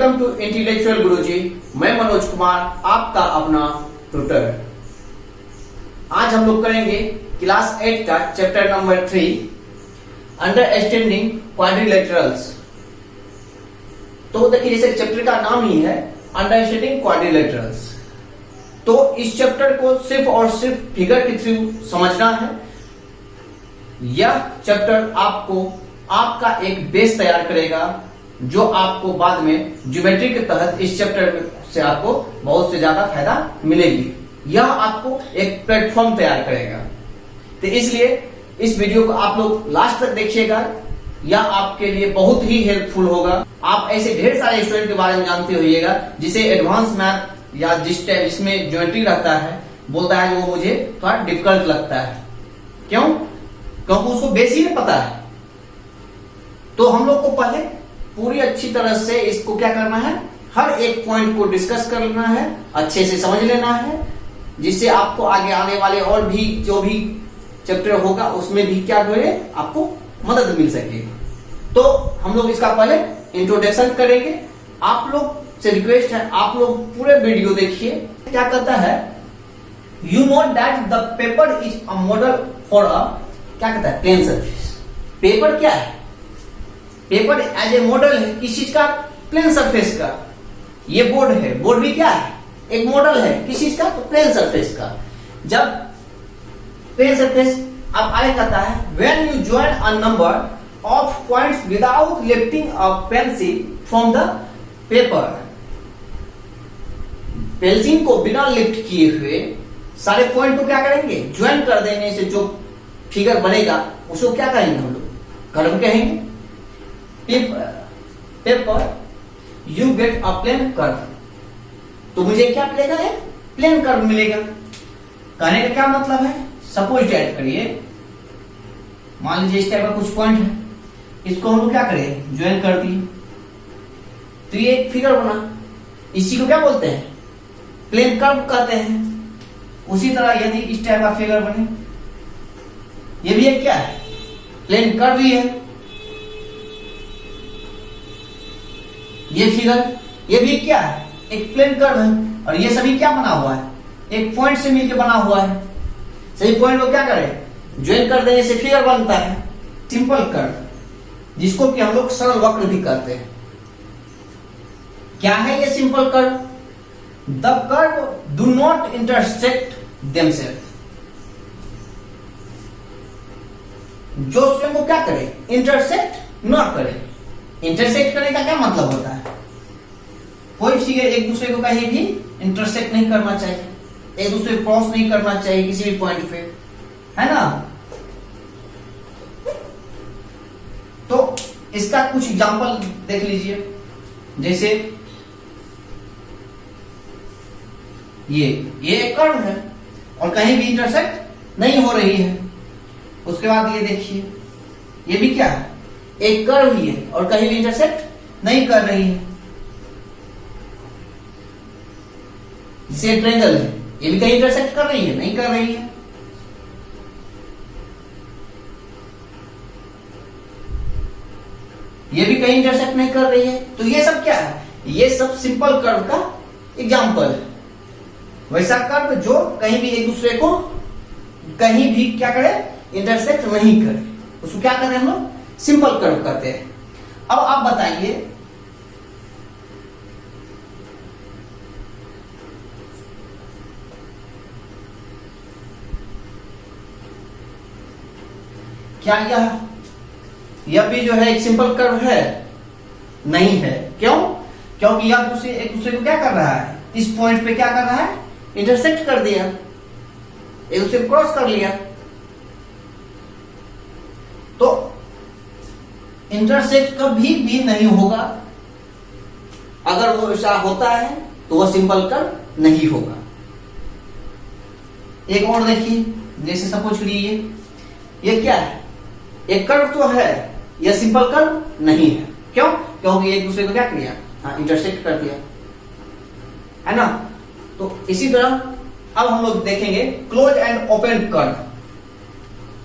Welcome to intellectual गुरुजी। मैं मनोज कुमार, आपका अपना ट्यूटर। आज हम लोग करेंगे क्लास 8 का चैप्टर नंबर 3 अंडरस्टैंडिंग क्वाड्रिलेटरल्स। तो देखिए, जैसे चैप्टर का नाम ही है अंडरस्टैंडिंग क्वाड्रिलेटरल्स, तो इस चैप्टर को सिर्फ और सिर्फ फिगर के थ्रू समझना है। यह चैप्टर आपको आपका एक बेस तैयार करेगा, जो आपको बाद में ज्योमेट्री के तहत इस चैप्टर से आपको बहुत से ज्यादा फायदा मिलेगी। यह आपको एक प्लेटफॉर्म तैयार करेगा। तो इसलिए इस वीडियो को आप लोग लास्ट तक देखिएगा, यह आपके लिए बहुत ही हेल्पफुल होगा। आप ऐसे ढेर सारे स्टूडेंट के बारे में जानते होइएगा जिसे एडवांस मैथ या जिसमें ज्योमेट्री रहता है बोलता है वो मुझे थोड़ा डिफिकल्ट लगता है। क्यों? क्योंकि उसको बेस ही नहीं पता है। तो हम लोग को पहले पूरी अच्छी तरह से इसको क्या करना है, हर एक पॉइंट को डिस्कस कर लेना है, अच्छे से समझ लेना है, जिससे आपको आगे आने वाले और भी जो भी चैप्टर होगा उसमें भी क्या होगा, आपको मदद मिल सकेगी। तो हम लोग इसका पहले इंट्रोडक्शन करेंगे। आप लोग से रिक्वेस्ट है, आप लोग पूरे वीडियो देखिए। क्या कहता है, you know that the paper is a model for a, क्या कहता है, प्लेन सरफेस। पेपर क्या है? पेपर एज ए मॉडल है किस चीज का? प्लेन सरफेस का। ये बोर्ड है, बोर्ड भी क्या है, एक मॉडल है किस चीज का? तो प्लेन सरफेस का। जब प्लेन सरफेस अब आगे कहता है, when you join a number of points without lifting a pencil from the paper. Pencil को बिना लिफ्ट किए हुए सारे पॉइंट को क्या करेंगे, ज्वाइन कर देने से जो फिगर बनेगा उसको क्या कहेंगे हम लोग? कर्व कहेंगे। Paper you get a plane curve. तो मुझे क्या मिलेगा? है प्लेन कर्व मिलेगा। कहने का क्या मतलब है, सपोज दैट करिए, मान लीजिए इस टाइप का कुछ पॉइंट है, इसको हम लोग क्या करें, ज्वाइन कर दिए, तो ये एक फिगर बना। इसी को क्या बोलते हैं, प्लेन कर्व कहते हैं। उसी तरह यदि इस टाइप का फिगर बने, ये भी एक क्या है, प्लेन कर्व ही है। ये फिगर, ये भी क्या है, एक प्लेन कर्व है। और ये सभी क्या बना हुआ है, एक पॉइंट से मिलकर बना हुआ है। सही पॉइंट को क्या करें, ज्वाइन कर देने से फिगर बनता है सिंपल कर्व, जिसको कि हम लोग सरल वक्र भी कहते हैं। क्या है ये simple curve? The curve do not intersect themselves. जो स्वयं को क्या करे, इंटरसेक्ट न करे। इंटरसेक्ट करने का क्या मतलब होता है, कोई फिगर एक दूसरे को कहीं भी इंटरसेक्ट नहीं करना चाहिए, एक दूसरे को क्रॉस नहीं करना चाहिए किसी भी पॉइंट पे, है ना। तो इसका कुछ एग्जांपल देख लीजिए। जैसे ये एक कर्व है और कहीं भी इंटरसेक्ट नहीं हो रही है। उसके बाद ये देखिए, ये भी क्या है, एक कर्व ही है और कहीं भी इंटरसेक्ट नहीं कर रही है। जैसे ट्रायंगल है, ये भी कहीं इंटरसेक्ट कर रही है, नहीं कर रही है। ये भी कहीं इंटरसेक्ट नहीं कर रही है। तो ये सब क्या है, ये सब सिंपल कर्व का एग्जांपल है। वैसा कर्व जो कहीं भी एक दूसरे को कहीं भी क्या करे, इंटरसेक्ट नहीं करे, उसको क्या करें हम लोग, सिंपल कर्व कहते हैं। अब आप बताइए, क्या यह भी जो है एक सिंपल कर्व है? नहीं है। क्यों? क्योंकि यह दूसरे एक दूसरे को क्या कर रहा है, इस पॉइंट पे क्या कर रहा है, इंटरसेक्ट कर दिया, एक दूसरे को क्रॉस कर लिया। तो इंटरसेक्ट कभी भी नहीं होगा। अगर वो ऐसा होता है तो वो सिंपल कर्व नहीं होगा। एक और देखिए, जैसे सपोज करिए ये क्या है, एक कर्व तो है, यह सिंपल कर्व नहीं है। क्यों? क्योंकि एक दूसरे को क्या किया, इंटरसेक्ट कर दिया, है ना। तो इसी तरह अब हम लोग देखेंगे क्लोज एंड ओपन कर्व,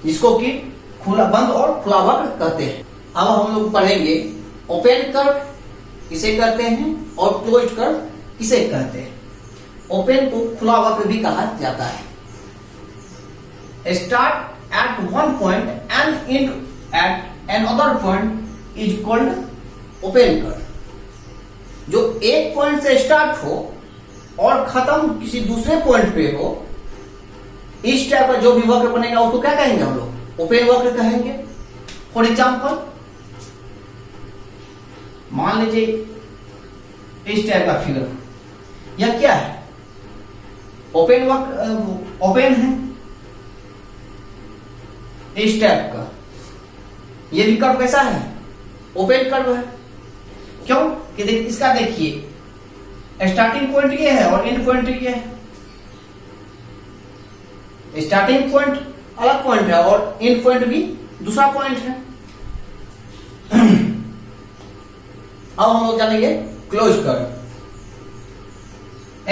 जिसको कि खुला बंद और खुला वक्र कहते हैं। अब हम लोग पढ़ेंगे ओपन कर्व किसे कहते हैं और क्लोज्ड कर्व किसे कहते हैं। ओपन को खुला वक्र भी कहा जाता है। Start at one point and and at another point is called open curve. जो एक पॉइंट से स्टार्ट हो और खत्म किसी दूसरे पॉइंट पे हो, इस टाइप का जो भी वक्र बनेगा उसको क्या कहेंगे हम लोग, ओपन वक्र कहेंगे। फॉर एग्जाम्पल मान लीजिए इस टाइप का फिगर, यह क्या है, ओपन वक्र, ओपन है इस टाइप का। ये भी कर्व कैसा है, ओपन कर्व है। क्यों कि इसका देखिए स्टार्टिंग पॉइंट ये है और एंड पॉइंट ये है। स्टार्टिंग पॉइंट अलग पॉइंट है और एंड पॉइंट भी दूसरा पॉइंट है। अब हम लोग जानेंगे close curve.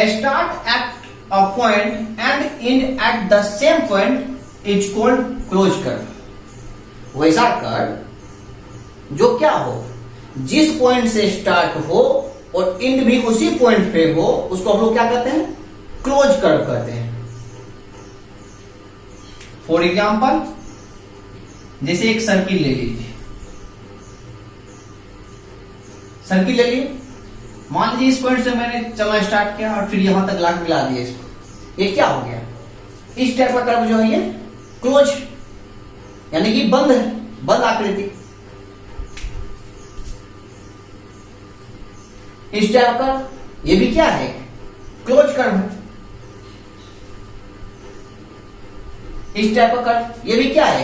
Start at a point and and at the same point is called close curve. वैसा कर्व जो क्या हो, जिस पॉइंट से स्टार्ट हो और एंड भी उसी पॉइंट पे हो, उसको हम लोग क्या कहते हैं, क्लोज कर्व कहते हैं। फॉर एग्जाम्पल जैसे एक सर्किल ले लीजिए, सर्किल ले लिए, मान लीजिए इस पॉइंट से मैंने चलना स्टार्ट किया और फिर यहां तक लाके मिला दिया इसको, ये क्या हो गया, इस टाइप का कर्व जो है ये क्लोज यानी कि बंद है, बंद आकृति। इस टाइप का ये भी क्या है, क्लोज कर्व है। इस टाइप का कर्व ये भी क्या है,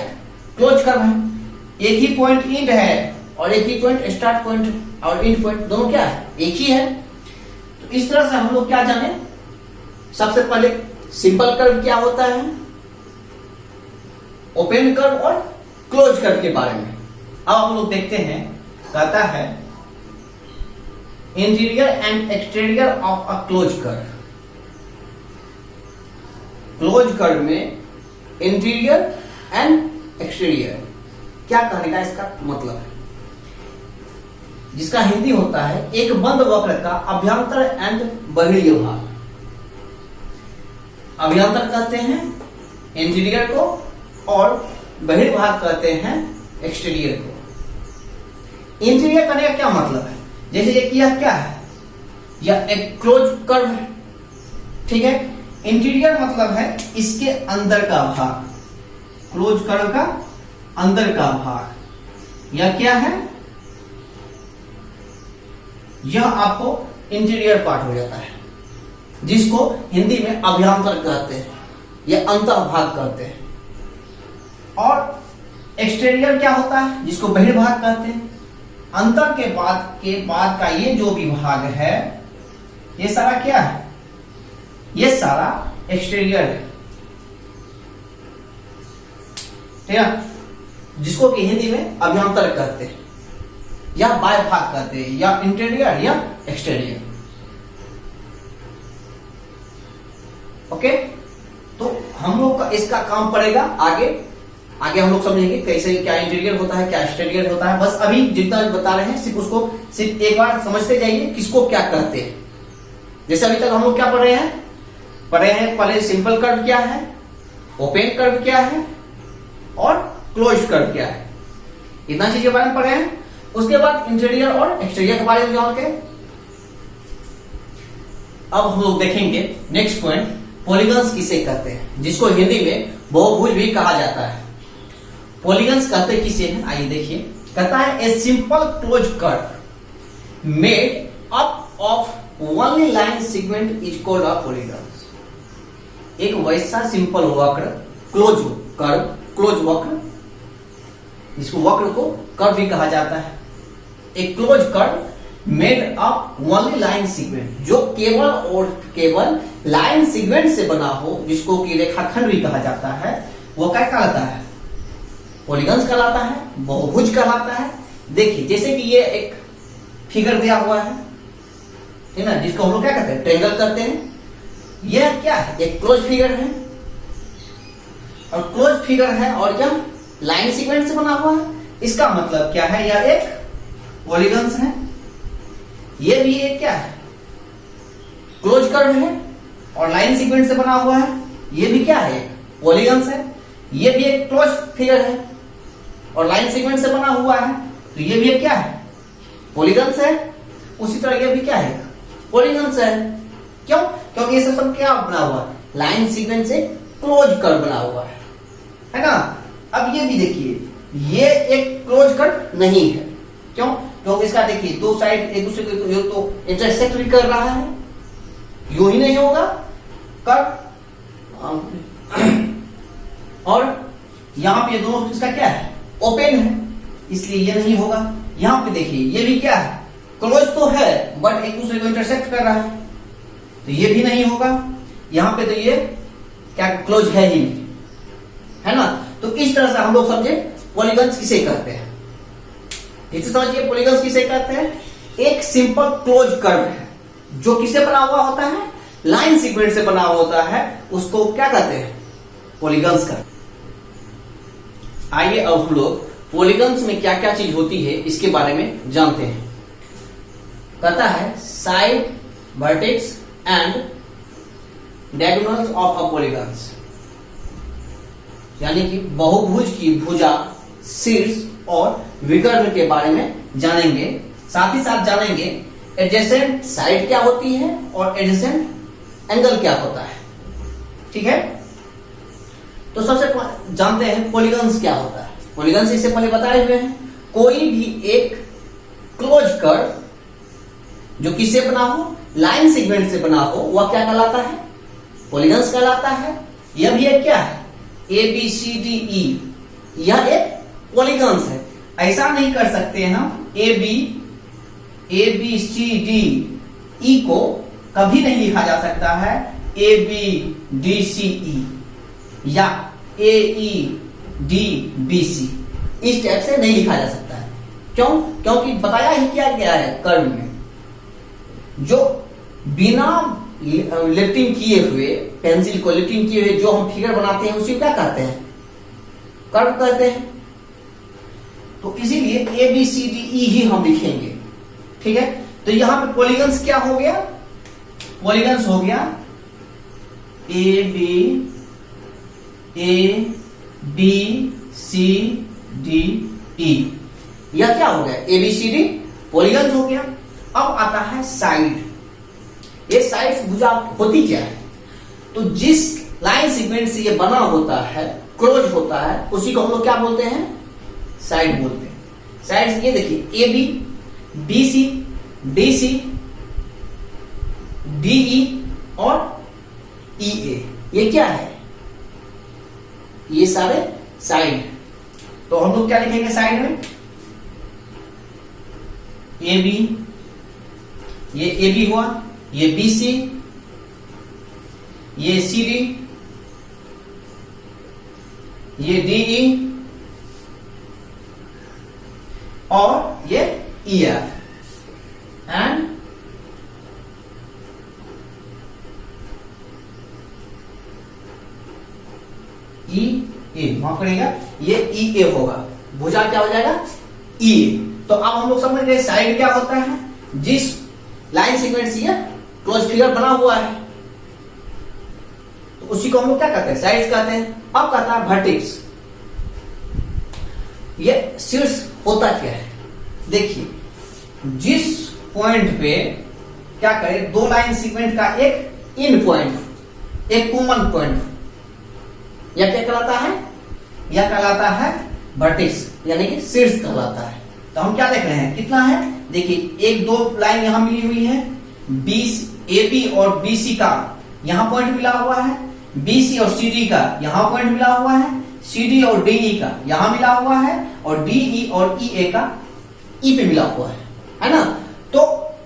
क्लोज कर्व है। एक ही पॉइंट एंड है और एक ही पॉइंट स्टार्ट पॉइंट और एंड पॉइंट दोनों क्या है, एक ही है। तो इस तरह से हम लोग क्या जाने, सबसे पहले सिंपल कर्व क्या होता है, ओपन कर्व और क्लोज कर्व के बारे में। अब हम लोग देखते हैं, कहता है interior and exterior of a close curve. Close curve में इंटीरियर एंड एक्सटीरियर क्या कहने का इसका मतलब है, जिसका हिंदी होता है एक बंद वक्र का अभ्यंतर एंड बाह्य भाग। अभ्यंतर कहते हैं इंटीरियर को और बहिर्भाग कहते हैं एक्सटीरियर को। इंटीरियर करने का क्या मतलब है, जैसे ये किया क्या है, यह एक क्लोज कर्व है, ठीक है। इंटीरियर मतलब है इसके अंदर का भाग, क्लोज कर्व का अंदर का भाग, यह क्या है, यह आपको इंटीरियर पार्ट हो जाता है, जिसको हिंदी में अभ्यंतर कहते हैं या अंतर भाग कहते हैं। और एक्सटीरियर क्या होता है, जिसको बहिर्भाग कहते हैं। अंतर के बाद का ये जो भी भाग है, ये सारा क्या है, ये सारा एक्सटीरियर है, ठीक है, जिसको कि हिंदी में अभ्यंतर कहते हैं या बाह्य भाग कहते हैं, या इंटीरियर या एक्सटीरियर। ओके, तो हम लोग का इसका काम पड़ेगा आगे हम लोग समझेंगे कैसे क्या इंटीरियर होता है, क्या एक्सटीरियर होता है। बस अभी जितना बता रहे हैं सिर्फ उसको सिर्फ एक बार समझते जाइए किसको क्या कहते हैं। जैसे अभी तक हम लोग क्या पढ़ रहे हैं, पहले सिंपल कर्व क्या है, ओपन कर्व क्या है और क्लोज कर्व क्या है, इतना चीज के बारे में पढ़े हैं। उसके बाद इंटीरियर और एक्सटीरियर के बारे में जान के अब हम लोग देखेंगे नेक्स्ट पॉइंट, पॉलीगन्स किसे कहते हैं, जिसको हिंदी में बहुभुज भी कहा जाता है। पॉलीगन्स कहते किसे हैं, आइए देखिए। कहता है a simple close curve made up of only line segment is called a polygon. एक वैसा सिंपल वक्र, क्लोज कर्व, क्लोज वक्र, जिसको वक्र को कर्व भी कहा जाता है। एक close curve made up only line segment, जो केवल और केवल लाइन सेगमेंट से बना हो, जिसको कि रेखाखंड भी कहा जाता है, वो क्या कहलाता है, पॉलीगन्स कहलाता है, बहुभुज कहलाता है। देखिए जैसे कि ये एक फिगर दिया हुआ है, ठीक ना, जिसको हम लोग क्या कहते हैं, ट्रायंगल कहते हैं। यह क्या है, एक क्लोज फिगर है और क्लोज फिगर है और यह लाइन सीक्वेंस से बना हुआ है। इसका मतलब क्या है, यह एक पॉलीगन्स है। ये भी एक क्या है, क्लोज कर्व है और लाइन सीक्वेंस से बना हुआ है। ये भी क्या है, पॉलीगन्स है। ये भी एक क्लोज फिगर है और लाइन सीक्वेंस से बना हुआ है, तो ये भी एक क्या है, पॉलीगन्स है। उसी तरह ये भी क्या है, पॉलीगन्स है। क्यों? क्योंकि ये सब क्या बना हुआ है, लाइन सीक्वेंस से क्लोज कर्व बना हुआ है ना। अब ये भी देखिए, ये एक क्लोज कर्व नहीं है। क्यों? क्योंकि इसका देखिए दो साइड एक दूसरे को तो इंटरसेक्ट भी कर रहा है, यूं ही नहीं होगा कर्व। और यहां पे दोनों इसका क्या है, ओपन है, इसलिए ये नहीं होगा। यहां पे देखिए ये भी क्या है, क्लोज तो है बट एक दूसरे को इंटरसेक्ट कर रहा है, तो ये भी नहीं होगा। यहां पे तो ये क्या क्लोज है ही नहीं, है ना। तो इस तरह से हम लोग समझे पॉलीगन्स किसे कहते हैं। इसे समझिए पॉलीगन्स किसे कहते हैं, एक सिंपल क्लोज कर्व है जो किससे बना हुआ होता है, लाइन सीक्वेंस से बना हुआ होता है, उसको क्या कहते हैं, पॉलीगन्स का। आइए अब हम लोग पॉलीगन्स में क्या क्या चीज होती है इसके बारे में जानते हैं। कहता है side, vertex and diagonals of a polygons, यानी कि बहुभुज की भुजा, शीर्ष और विकर्ण के बारे में जानेंगे। साथ ही साथ जानेंगे एडजेसेंट साइड क्या होती है और एडजेसेंट एंगल क्या होता है। ठीक है, तो सबसे जानते हैं पॉलीगन्स क्या होता है। पॉलीगन्स इससे पहले बताए हुए हैं, कोई भी एक क्लोज कर्व जो किससे बना हो, लाइन सेगमेंट से बना हो, वह क्या कहलाता है, पॉलीगन्स कहलाता है। यह भी एक क्या है, ए बी सी डी ई, यह एक पॉलीगन्स है। ऐसा नहीं कर सकते हम ए बी सी डी ई को कभी नहीं लिखा जा सकता है ए बी डी सी ई या ए ई डी बी सी, इस टाइप से नहीं लिखा जा सकता है। क्यों? क्योंकि बताया ही क्या गया है कर्व में, जो बिना लिफ्टिंग किए हुए, पेंसिल को लिफ्टिंग किए हुए जो हम फिगर बनाते हैं उसी क्या कहते हैं, कर्व कहते हैं। तो इसीलिए ए बी सी डी ई ही हम लिखेंगे। ठीक है, तो यहां पे पॉलीगन्स क्या हो गया, पॉलीगन्स हो गया ए बी सी डी ई, यह क्या हो गया, A B C D polygons हो गया। अब आता है साइड। ये साइड भुजा होती क्या है, तो जिस लाइन सीक्वेंस से ये बना होता है, क्लोज होता है, उसी को हम लोग क्या बोलते हैं, साइड बोलते हैं। साइड ये देखिए A B, B C, D C, D E और ई ए, ये क्या है, ये सारे साइड। तो हम लोग क्या लिखेंगे साइड में, ए बी, ये ए बी हुआ, ये बी सी, ये सी डी, ये डी ई और ये ई एफ एंड ई ए, माफ करिएगा, ये ई ए होगा, भुजा क्या हो जाएगा, ई ए। तो अब हम लोग समझ गए साइड क्या होता है, जिस लाइन सीक्वेंस ये क्लोज फिगर बना हुआ है, तो उसी को हम लोग क्या कहते हैं, साइड्स कहते हैं। अब कहता है वर्टेक्स, ये शीर्ष होता क्या है, देखिए जिस पॉइंट पे क्या करें, दो लाइन सीक्वेंस का एक इन पॉइंट, एक कॉमन पॉइंट, यह क्या कहलाता है, यह कहलाता है वर्टेक्स, यानी कि शीर्ष कहलाता है। तो हम क्या देख रहे हैं, कितना है, देखिए एक दो लाइन यहां मिली हुई है, ए बी और बी सी का यहां पॉइंट मिला हुआ है, बी सी और सी डी का यहां पॉइंट मिला हुआ है, सी डी और डी ई का यहां मिला हुआ है, और डी ई और ई ए का ई पे मिला हुआ है ना। तो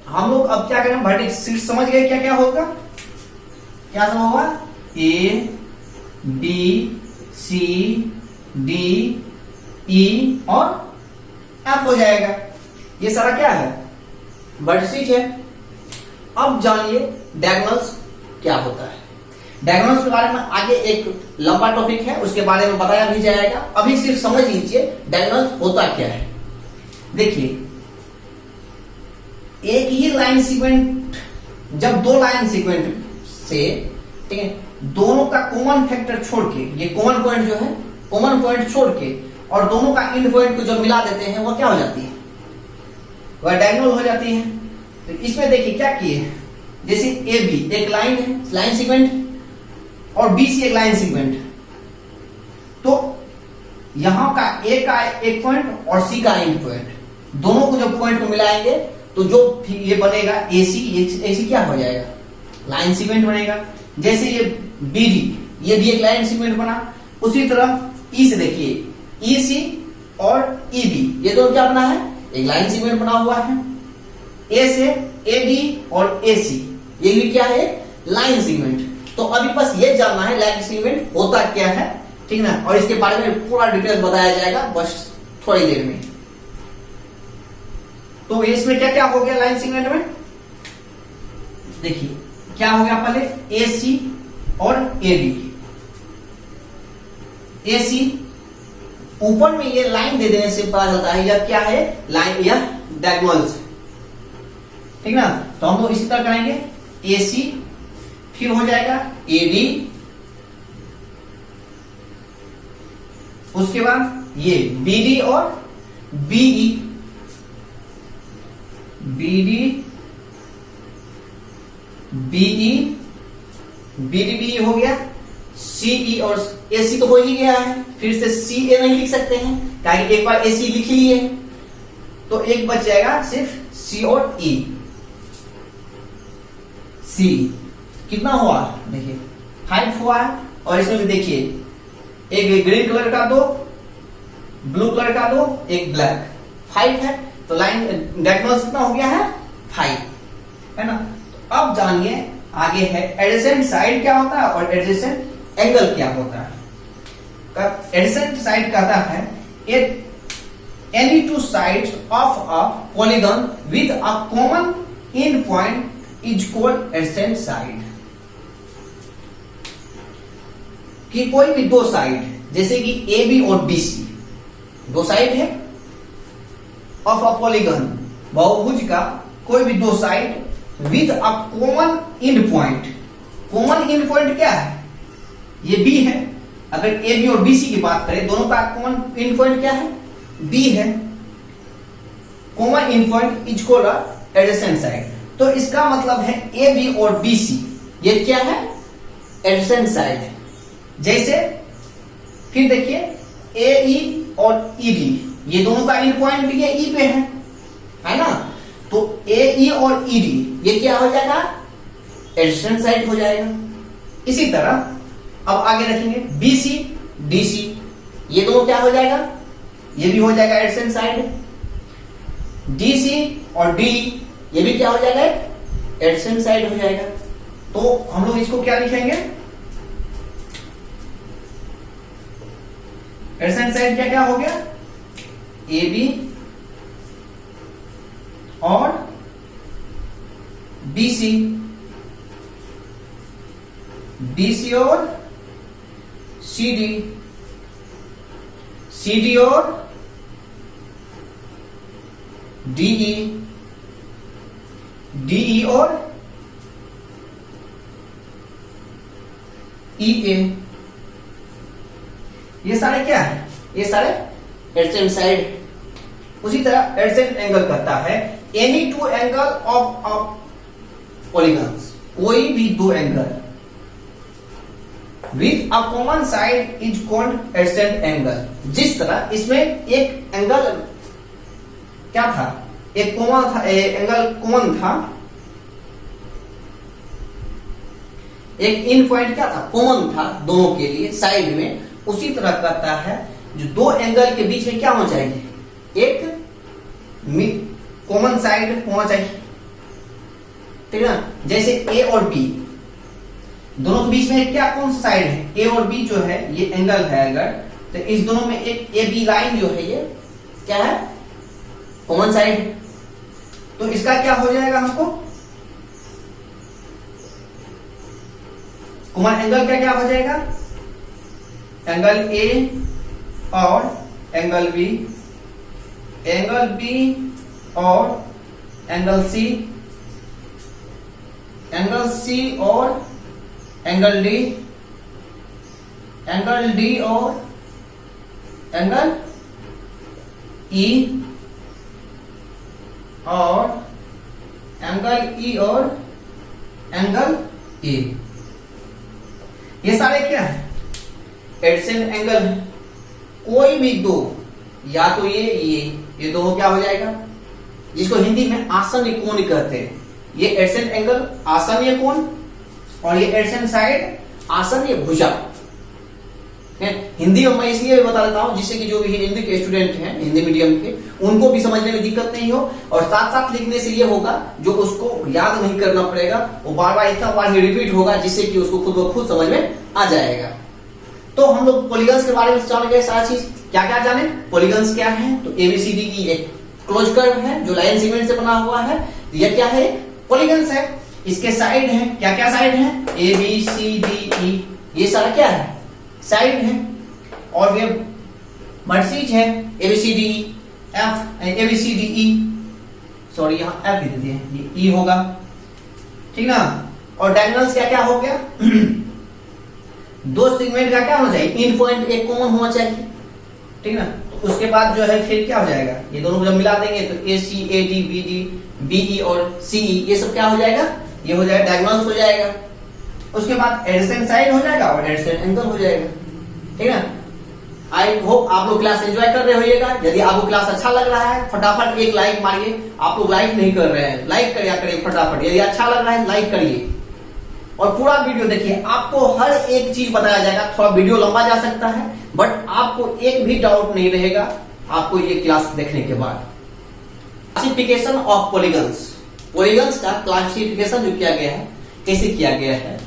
हम लोग अब क्या करें, वर्टेक्स शीर्ष समझ गए क्या क्या होगा, क्या सब होगा, A B C D E और एफ हो जाएगा। ये सारा क्या है, वर्टिसेज है। अब जानिए डायगोनल्स क्या होता है। डायगोनल्स के बारे में आगे एक लंबा टॉपिक है, उसके बारे में बताया भी जाएगा। अभी सिर्फ समझ लीजिए डायगोनल्स होता क्या है। देखिए एक ही लाइन सीक्वेंट, जब दो लाइन सीक्वेंट से, ठीक है, दोनों का कॉमन फैक्टर छोड़ के, ये कॉमन पॉइंट जो है, कॉमन पॉइंट छोड़ के और दोनों का एंड पॉइंट को जब मिला देते हैं, वो क्या हो जाती है, वह डायगोनल हो जाती है। तो इसमें देखिए क्या किए, जैसे ए बी एक लाइन है, लाइन सीक्वेंट, और बी सी एक लाइन सीक्वेंट, तो यहां का ए का एक पॉइंट और सी का एंड पॉइंट, दोनों को जब पॉइंट को मिलाएंगे तो जो ये बनेगा एसी, एसी क्या हो जाएगा, लाइन सीक्वेंट बनेगा। जैसे ये बीडी, ये भी एक लाइन सीक्वेंट बना। उसी तरह ई से देखिए, ईसी और ईबी, ये दोनों क्या बना है, एक लाइन सीक्वेंट बना हुआ है। ए से एडी और एसी, ये भी क्या है, लाइन सीक्वेंट। तो अभी बस ये जानना है लाइन सीक्वेंट होता क्या है, ठीक ना, और इसके बारे में पूरा डिटेल्स बताया जाएगा बस थोड़ी देर में। तो इसमें क्या क्या हो गया लाइन सीक्वेंट में, देखिए क्या हो गया, पहले ए सी और ए बी। ए सी ऊपर में ये लाइन दे देने से पता चलता है यह क्या है, लाइन, यह डायगोनल्स, ठीक ना। तो हम लोग इसी तरह करेंगे, ए सी फिर हो जाएगा ए डी, उसके बाद ये बी डी और बीई, बीडी बीई, बीडी हो गया, सीई और एसी तो हो ही गया है, फिर से सी ए नहीं लिख सकते हैं, ताकि एक बार एसी लिख लिए, तो एक बच जाएगा सिर्फ सी और ई। सी कितना हुआ, देखिए 5 हुआ है, और इसमें भी देखिए एक ग्रीन कलर का 2, ब्लू कलर का 2, एक ब्लैक, 5 है। तो लाइन डायगोनल कितना हो गया है, 5, है ना। तो अब जानिए आगे है एडजेसेंट साइड क्या होता है और एडजेसेंट एंगल क्या होता है। एडजेसेंट साइड कहता है any two sides of a polygon with a common and point is called adjacent side. कि कोई भी दो साइड, जैसे कि ए बी और बी सी दो साइड है ऑफ अ पॉलीगन, बहुभुज का कोई भी दो side with a common and point. Common and point क्या है, ये बी है। अगर ए बी और बी सी की बात करें, दोनों का कॉमन एंड पॉइंट क्या है, बी है। Common and point is called adjacent side. तो इसका मतलब है ए बी और बी सी ये क्या है, एडजेसेंट साइड है। जैसे फिर देखिए ए ई और ई डी, ये दोनों का एंड पॉइंट भी ई पे है ना। तो ए ई और ई डी ये क्या हो जाएगा, एडजेसेंट साइड हो जाएगा। इसी तरह अब आगे रखेंगे बी सी डी सी, ये दोनों क्या हो जाएगा, ये भी हो जाएगा एडजेसेंट साइड। डी सी और डी ये भी क्या हो जाएगा, एडजेसेंट साइड हो जाएगा। तो हम लोग इसको क्या लिखेंगे, एडजेसेंट साइड क्या क्या हो गया, ए बी और बी सी, बी सी और सी डी, सी डी और डीई, डीई और ई ए, ये सारे क्या है, ये सारे एडजेसेंट साइड। उसी तरह एडजेसेंट एंगल कहता है any two angle of a polygons, कोई भी दो angle with a common side is called adjacent angle. जिस तरह इसमें एक एंगल क्या था, एक कॉमन था, एंगल कॉमन था, एक इन पॉइंट क्या था, कॉमन था दोनों के लिए साइड में। उसी तरह कहता है जो दो एंगल के बीच में क्या होना चाहिए, एक कॉमन साइड होना चाहिए, ठीक है ना। जैसे ए और बी दोनों के बीच में क्या कौन सा साइड है, ए और बी जो है ये एंगल है, अगर तो इस दोनों में एक ए बी लाइन जो है ये क्या है, कॉमन साइड। तो इसका क्या हो जाएगा, हमको कॉमन एंगल क्या क्या हो जाएगा, एंगल ए और एंगल बी, एंगल बी और एंगल सी और एंगल डी और एंगल ई और एंगल ई और एंगल ए। ये सारे क्या है? एडसेंट एंगल है। कोई भी दो, या तो ये दोनों क्या हो जाएगा, जिसको हिंदी में आसन्न कोण कहते हैं। ये एडसेंट एंगल आसन्न कोण और ये एडसेंट साइड आसन्न भुजा। हिंदी में मैं इसलिए बता देता हूं जिससे कि जो भी हिंदी के स्टूडेंट हैं, हिंदी मीडियम के, उनको भी समझने में दिक्कत नहीं हो, और साथ साथ लिखने से ये होगा जो उसको याद नहीं करना पड़ेगा, वो बार बार इतना बार ही रिपीट होगा, जिससे कि उसको खुद ब खुद समझ में आ जाएगा। तो हम लोग पॉलीगन्स के बारे में जान गए सारा चीज। क्या क्या जाने पॉलीगन्स क्या है? तो एबीसीडी की एक क्लोज कर्व है जो लाइन सीमेंट से बना हुआ है। यह क्या है? पॉलीगन्स है। इसके साइड है, क्या क्या साइड है? ए बी सी डी ई, ये सारा क्या है? साइड है। और ये वर्टिसेज है एबीसीडी एफ, एबीसीडी ई, सॉरी यहाँ एफ दे दिए, ये ई होगा, ठीक ना। और डायगोनल्स क्या क्या हो गया? दो सेगमेंट का क्या होना चाहिए? इन पॉइंट एक कॉमन होना चाहिए, ठीक ना। तो उसके बाद जो है फिर क्या हो जाएगा? ये दोनों को जब मिला देंगे तो A C A D B D B E और सी ई, ये सब क्या हो जाएगा? ये हो जाएगा डायगोनल्स हो जाएगा। उसके बाद एडजेसेंट साइड हो जाएगा और एडजेसेंट एंगल हो जाएगा, ठीक है। आई होप आप लोग क्लास एंजॉय कर रहे होइएगा। यदि आपको क्लास अच्छा लग रहा है फटाफट एक लाइक मारिए। आप लोग लाइक नहीं कर रहे हैं, लाइक करिए करिए फटाफट। यदि अच्छा लग रहा है लाइक करिए और पूरा वीडियो देखिए। आपको हर एक चीज बताया जाएगा। थोड़ा वीडियो लंबा जा सकता है बट आपको एक भी डाउट नहीं रहेगा आपको ये क्लास देखने के बाद। क्लासिफिकेशन ऑफ पॉलीगन्स, पॉलीगन्स का क्लासिफिकेशन जो किया गया है, कैसे किया गया है?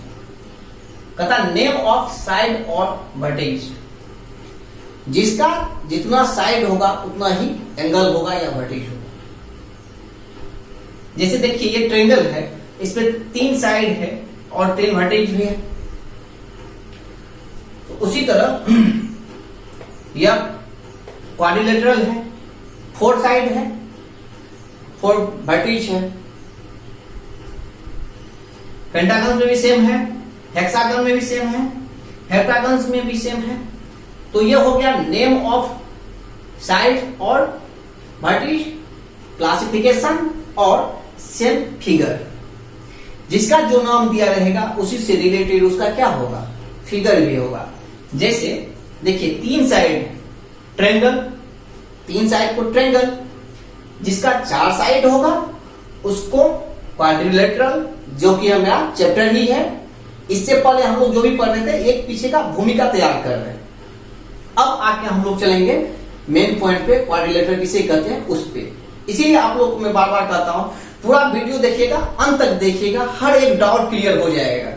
कहता नेम ऑफ साइड और वर्टेज, जिसका जितना साइड होगा उतना ही एंगल होगा या वर्टेज होगा। जैसे देखिए ये ट्रायंगल है, इस पे 3 साइड है और 3 वर्टेज भी है। तो उसी तरह यह क्वाड्रिलेटरल है, 4 साइड है, 4 वर्टेज है। पेंटागन में भी सेम है, हेक्सागन में भी सेम है, हेप्टागन्स में भी सेम है। तो ये हो गया नेम ऑफ साइड और वर्टेज, क्लासिफिकेशन और सेम फिगर। जिसका जो नाम दिया रहेगा उसी से रिलेटेड उसका क्या होगा? फिगर भी होगा। जैसे देखिए 3 साइड ट्रायंगल, 3 साइड को ट्रायंगल, जिसका 4 साइड होगा उसको क्वाड्रिलेटरल, जो कि हमारा चैप्टर ही है। इससे पहले हम लोग जो भी पढ़ रहे थे एक पीछे का भूमिका तैयार कर रहे हैं। अब आके हम लोग चलेंगे मेन पॉइंट पे, क्वाड्रिलेटरल किसे कहते हैं उस पे। इसीलिए आप लोग को मैं बार बार कहता हूं पूरा वीडियो देखिएगा, अंत तक देखिएगा, हर एक डाउट क्लियर हो जाएगा।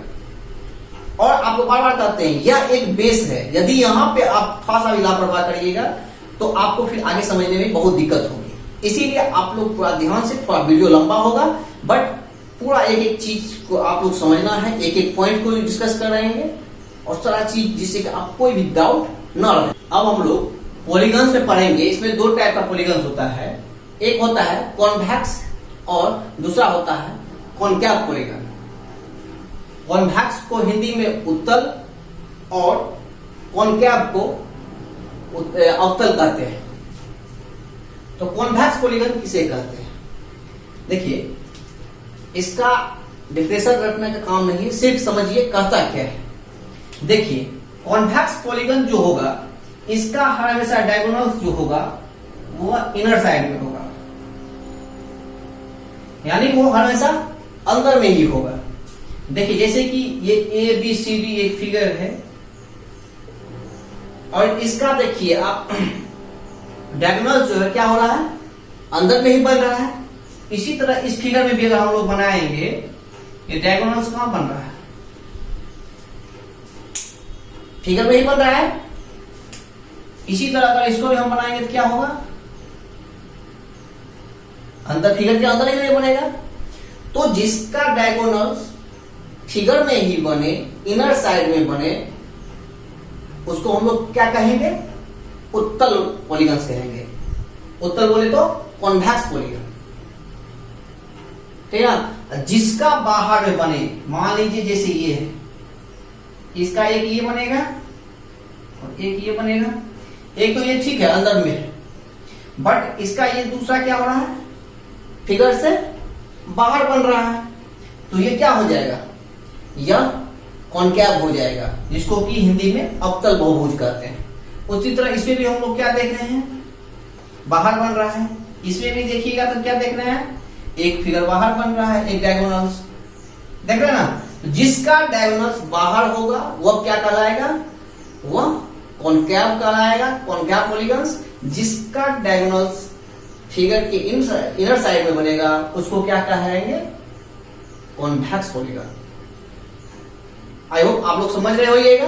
और आपको बार बार कहते हैं यह एक बेस है। यदि यहाँ पे आप थोड़ा सा भी लापरवाह करिएगा तो आपको फिर आगे समझने में बहुत दिक्कत होगी। इसीलिए आप लोग पूरा ध्यान से, थोड़ा वीडियो लंबा होगा बट पूरा एक एक चीज को आप लोग समझना है, एक एक पॉइंट को डिस्कस कर रहे हैं और सारा चीज, जिससे कि आप कोई भी डाउट न रहे। अब हम लोग पॉलीगन्स में पढ़ेंगे। इसमें 2 टाइप का पॉलीगन्स होता है, एक होता है कॉन्वेक्स और दूसरा होता है कॉनकैव पॉलीगन। कॉन्वेक्स को हिंदी में उत्तल और कॉनकैव को अवतल कहते हैं। तो कॉन्वेक्स पॉलीगन किसे कहते हैं? देखिए इसका डिफिनेशन रखने का काम नहीं है, सिर्फ समझिए कहता क्या है। देखिए कॉन्वेक्स पॉलीगन जो होगा इसका हमेशा डायगोनल्स जो होगा वो इनर साइड में होगा, यानी वो हमेशा अंदर में ही होगा। देखिए जैसे कि ये ए बी सी डी एक फिगर है और इसका देखिए आप डायगोनल जो है क्या हो रहा है? अंदर में ही बन रहा है। इसी तरह इस फिगर में भी अगर हम लोग बनाएंगे, ये डायगोनल्स कहां बन रहा है? फिगर में ही बन रहा है। इसी तरह अगर इसको भी हम बनाएंगे तो क्या होगा? अंदर, फिगर के अंदर ही नहीं बनेगा। तो जिसका डायगोनल्स फिगर में ही बने, इनर साइड में बने, उसको हम लोग क्या कहेंगे? उत्तल पॉलीगन्स कहेंगे। उत्तल बोले तो कॉन्वेक्स पॉलीगन। ठीक है ना, जिसका बाहर में बने, मान लीजिए जैसे ये है, इसका एक ये बनेगा और एक ये बनेगा। एक तो ये ठीक है अंदर में है, बट इसका ये दूसरा क्या हो रहा है, फिगर से बाहर बन रहा है, तो ये क्या हो जाएगा, यह कॉनकैव हो जाएगा, जिसको कि हिंदी में अवतल बहुभुज कहते हैं। उसी तरह इसमें भी हम लोग क्या देख रहे हैं, बाहर बन रहा है। इसमें भी देखिएगा तो क्या देख रहे हैं, एक फिगर बाहर बन रहा है, एक डायगोनल्स देख रहे हैं ना। जिसका डायगोनल्स बाहर होगा वह क्या कहलाएगा, वह कॉनकैव कहलाएगा, कॉनकैव पॉलीगन्स। जिसका डायगोनल्स फिगर के इनर साइड में बनेगा उसको क्या कहेंगे, कॉन्वेक्स पॉलीगन। आई होप आप लोग समझ रहे होइएगा।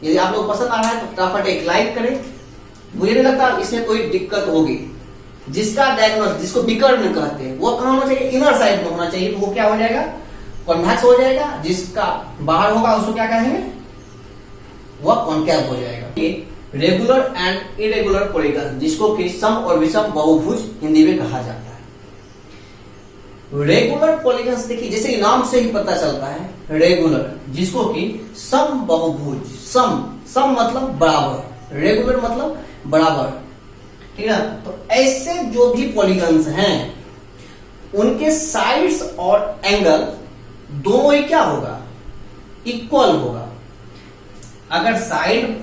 यदि आप लोग पसंद आ रहा है तो फटाफट एक लाइक करें। मुझे नहीं लगता इसमें कोई दिक्कत होगी। जिसका डायगोनल्स, जिसको विकर्ण कहते हैं, वो कहां होना चाहिए, इनर साइड में होना चाहिए, तो वो क्या हो जाएगा, कॉन्वेक्स हो जाएगा। जिसका बाहर होगा उसको क्या कहेंगे, वह कॉनकैव हो जाएगा। रेगुलर एंड इरेगुलर पॉलीगन, जिसको कि सम और विषम बहुभुज हिंदी में कहा जाता है। रेगुलर पॉलीगन्स देखिए, जैसे नाम से ही पता चलता है, रेगुलर, जिसको कि सम बहुभुज, सम मतलब बराबर, रेगुलर मतलब बराबर, ठीक है। तो ऐसे जो भी पॉलीगन्स हैं उनके साइड्स और एंगल दोनों ही क्या होगा, इक्वल होगा। अगर साइड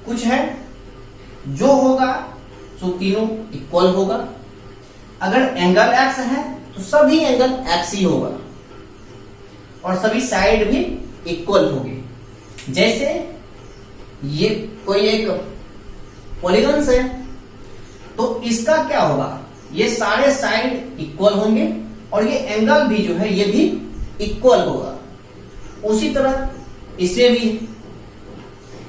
कुछ है जो होगा तो तीनों इक्वल होगा। अगर एंगल एक्स है तो सभी एंगल एक्स ही होगा और सभी साइड भी इक्वल होगी। जैसे ये कोई एक पॉलीगन्स है तो इसका क्या होगा, ये सारे साइड इक्वल होंगे और ये एंगल भी जो है ये भी इक्वल होगा। उसी तरह इसे भी,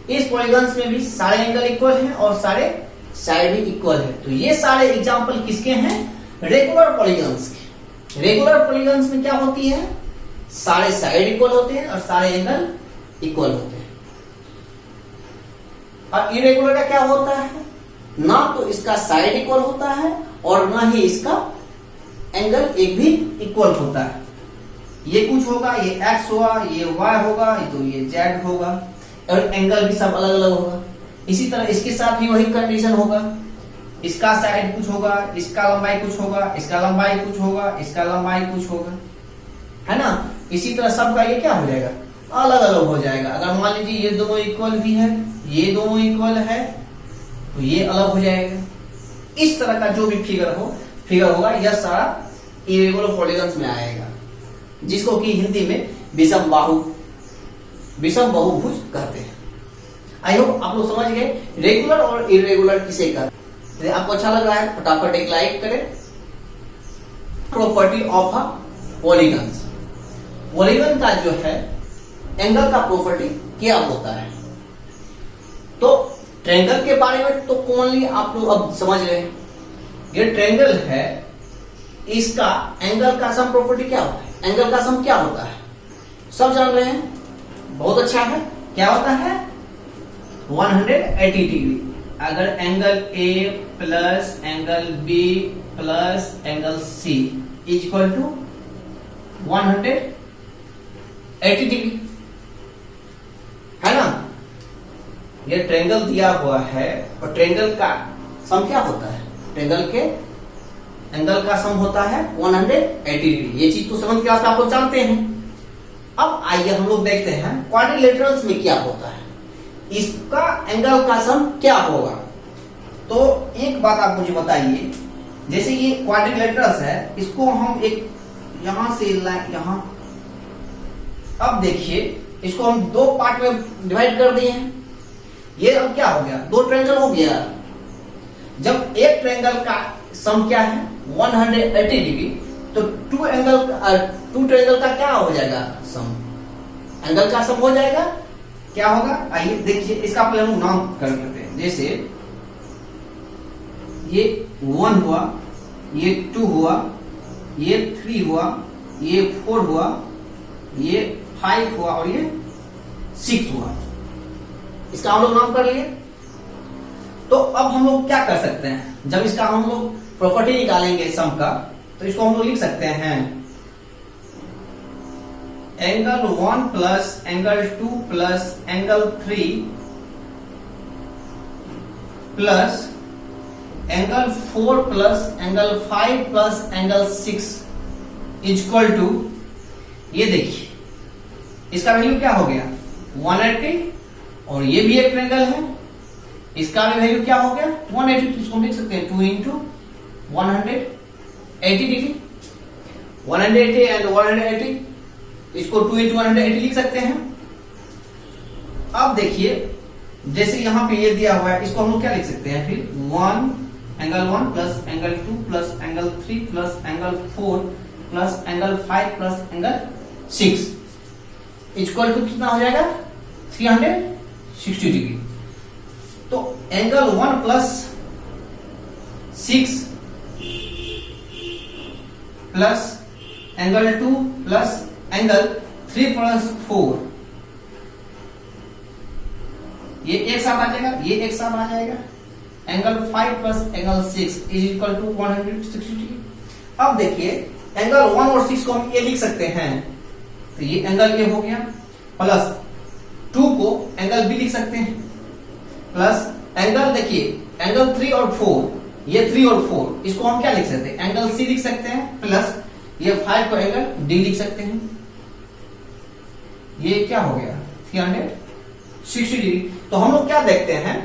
इस पॉलीगन्स में भी सारे एंगल इक्वल हैं और सारे साइड भी इक्वल है। तो ये सारे एग्जांपल किसके हैं, रेगुलर पॉलीगन्स के। रेगुलर पॉलीगन्स में क्या होती है, सारे साइड इक्वल होते हैं और सारे एंगल इक्वल होते हैं। और इरेगुलर का क्या होता है, ना तो इसका साइड इक्वल होता है और ना ही इसका एंगल एक भी इक्वल होता है। ये कुछ होगा, ये एक्स होगा, ये वाई होगा, तो ये जेड होगा और एंगल भी सब अलग अलग होगा। इसी तरह इसके साथ भी वही कंडीशन होगा, इसका साइड कुछ होगा, इसका लंबाई कुछ होगा, इसका लंबाई कुछ होगा, इसका लंबाई कुछ होगा, है ना। इसी तरह सबका ये क्या हो जाएगा, अलग अलग हो जाएगा। अगर मान लीजिए ये दोनों इक्वल भी है, ये दोनों इक्वल है, तो ये अलग हो जाएगा। इस तरह का जो भी फिगर होगा यह सारा इरेगुलर पॉलीगन्स में आएगा, जिसको कि हिंदी में विषम बहुभुज कहते हैं। आई होप आप लोग समझ गए रेगुलर और इरेगुलर किसे कहते हैं। यदि आपको अच्छा लग रहा है फटाफट एक लाइक करें। Property of a polygons, polygon का जो है एंगल का प्रॉपर्टी क्या होता है। तो ट्रायंगल के बारे में तो कॉमनली आप लोग अब समझ रहे हैं, ये ट्रायंगल है, इसका एंगल का सम प्रॉपर्टी क्या होता है, एंगल का सम क्या होता है, सब जान रहे हैं, बहुत अच्छा है। क्या होता है, 180 डिग्री। अगर angle A plus angle B plus angle C is equal to 180 degree, है ना। ये ट्रायंगल दिया हुआ है और ट्रायंगल का सम क्या होता है, ट्रायंगल के एंगल का सम होता है 180 डिग्री। ये चीज तो सेवंथ क्लास में आप लोग जानते हैं। अब आइए हम लोग देखते हैं क्वाड्रिलेटरल्स में क्या होता है, इसका एंगल का सम क्या होगा। तो एक बात आप मुझे बताइए, जैसे ये क्वाड्रिलेटरल्स है, इसको हम एक यहां से यहां, अब देखिए इसको हम दो पार्ट में डिवाइड कर दिए हैं। ये अब क्या हो गया, दो ट्रायंगल हो गया। जब एक ट्रायंगल का सम क्या है 180 डिग्री, तो टू ट्रायंगल का क्या हो जाएगा सम, एंगल का सम हो जाएगा। क्या होगा, आइए देखिए, इसका पहले हम नाम कर लेते हैं। जैसे ये 1 हुआ, ये 2 हुआ, ये 3 हुआ, ये 4 हुआ, ये 5 हुआ और ये 6 हुआ। इसका हम लोग नाम कर लिए। तो अब हम लोग क्या कर सकते हैं, जब इसका हम लोग प्रॉपर्टी निकालेंगे सम का, तो इसको हम लोग लिख सकते हैं angle 1 plus angle 2 plus angle 3 plus angle 4 plus angle 5 plus angle 6 equal to, ये देखिए इसका वैल्यू क्या हो गया 180, और ये भी एक ट्रायंगल है, इसका भी वैल्यू क्या हो गया 180। तो इसको लिख सकते हैं 2 इंटू 180 डिग्री, 180 एंड 180, इसको 2 इंटू 180 लिख सकते हैं। अब देखिए जैसे यहां पे ये दिया हुआ है, इसको हम लोग क्या लिख सकते हैं फिर, angle 1 plus angle 2 plus angle 3 plus angle 4 plus angle 5 plus angle 6 equal to कितना हो जाएगा 360 डिग्री। तो angle 1 plus 6 plus angle 2 plus angle 3 plus 4, ये एक साथ आ जाएगा, ये एक साथ आ जाएगा। Angle 5 plus angle 6 is equal to 160 degree. अब देखिए एंगल 1 और 6 को हम ये लिख सकते हैं, तो ये एंगल ए हो गया, प्लस 2 को एंगल बी लिख सकते हैं, प्लस एंगल देखिए एंगल 3 और 4, ये 3 और 4 इसको हम क्या लिख सकते हैं, एंगल सी लिख सकते हैं, प्लस ये 5 को एंगल डी लिख सकते हैं। ये क्या हो गया 360 डिग्री। तो हम लोग क्या देखते हैं,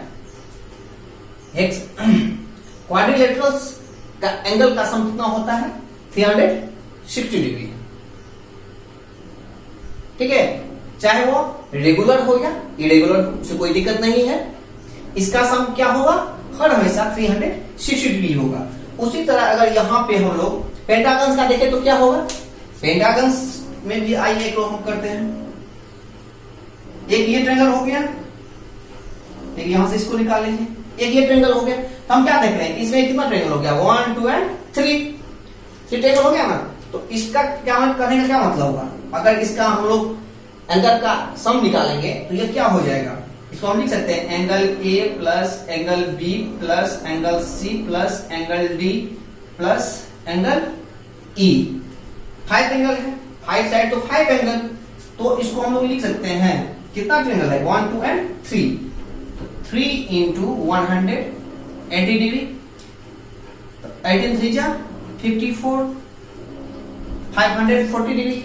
क्वाड्रिलेटरल्स का एंगल का सम कितना होता है 360 डिग्री। ठीक है, चाहे वो रेगुलर हो या इरेगुलर, से कोई दिक्कत नहीं है। इसका सम क्या होगा, हर हमेशा 360 डिग्री होगा। उसी तरह अगर यहां पे हम लोग पेंटागन्स का देखें तो क्या होगा, पेंटागन्स में भी आइए एक हम करते हैं। एक ये ट्रायंगल हो गया, एक यहां से इसको निकाल लीजिए, एक ये ट्रायंगल हो गया। तो हम क्या देख रहे हैं, इसमें कितना ट्रायंगल हो गया 1 2 एंड 3 ट्रायंगल हो गया ना। तो इसका क्या करने का क्या मतलब होगा, अगर इसका हम लोग एंगल का सम निकालेंगे तो ये क्या हो जाएगा, इसको हम लिख सकते हैं angle A plus angle B plus angle C plus angle D plus angle E. 5 angle है, 5 साइड तो 5 एंगल, तो इसको हम लोग लिख सकते हैं कितना ट्रायंगल है 1 2 एंड 3, तो 3 इंटू 180 डिग्री, 18 3 जा 54, 540 डिग्री।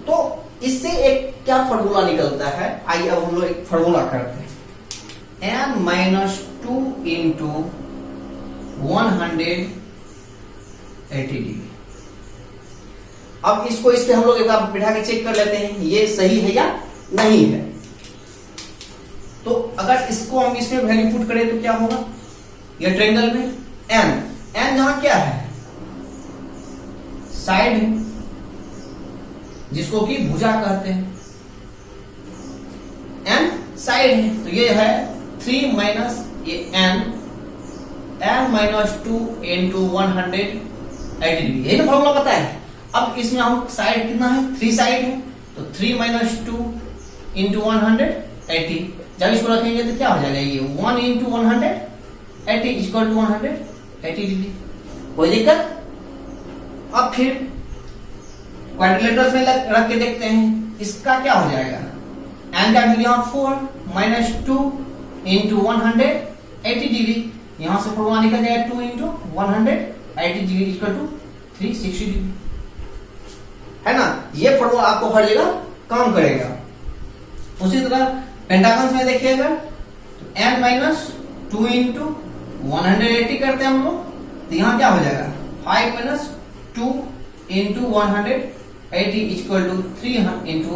तो इससे एक क्या फॉर्मूला निकलता है, आइए अब हम लोग एक फॉर्मूला करते हैं, n माइनस 2 इंटू 180 डिग्री। अब इसको इससे हम लोग एक बार बिठा के चेक कर लेते हैं ये सही है या नहीं है। तो अगर इसको हम इसमें वैल्यू पुट करें तो क्या होगा, ये ट्रायंगल में n जहां क्या है साइड है, जिसको कि भुजा कहते हैं, n साइड है, तो ये है 3 माइनस ये n माइनस 2 इंटू 180 डिग्री, यही तो फॉर्मूला पता है। अब इसमें हम साइड कितना है 3 साइड है, तो 3 माइनस 2 इंटू 180, जब इसको रखेंगे तो क्या हो जाएगा ये 1 इंटू 180 इक्वल टू 180 डिग्री। कोई दिक्कत। अब फिर क्वाड्रिलेटरल्स में रख के देखते हैं इसका क्या हो जाएगा, एन का वैल्यू 4 माइनस 2 इंटू 180 डिग्री, यहां से फॉर्मूला निकल जाएगा 2 into 180 degree equal to 360 degree, है ना। ये फॉर्मूला आपको हर जगह काम करेगा। उसी तरह पेंटागन्स में देखिएगा तो n माइनस 2 इंटू 180 करते हैं हम लोग, तो यहां क्या हो जाएगा 5 minus 2 into 180 equal to 3 into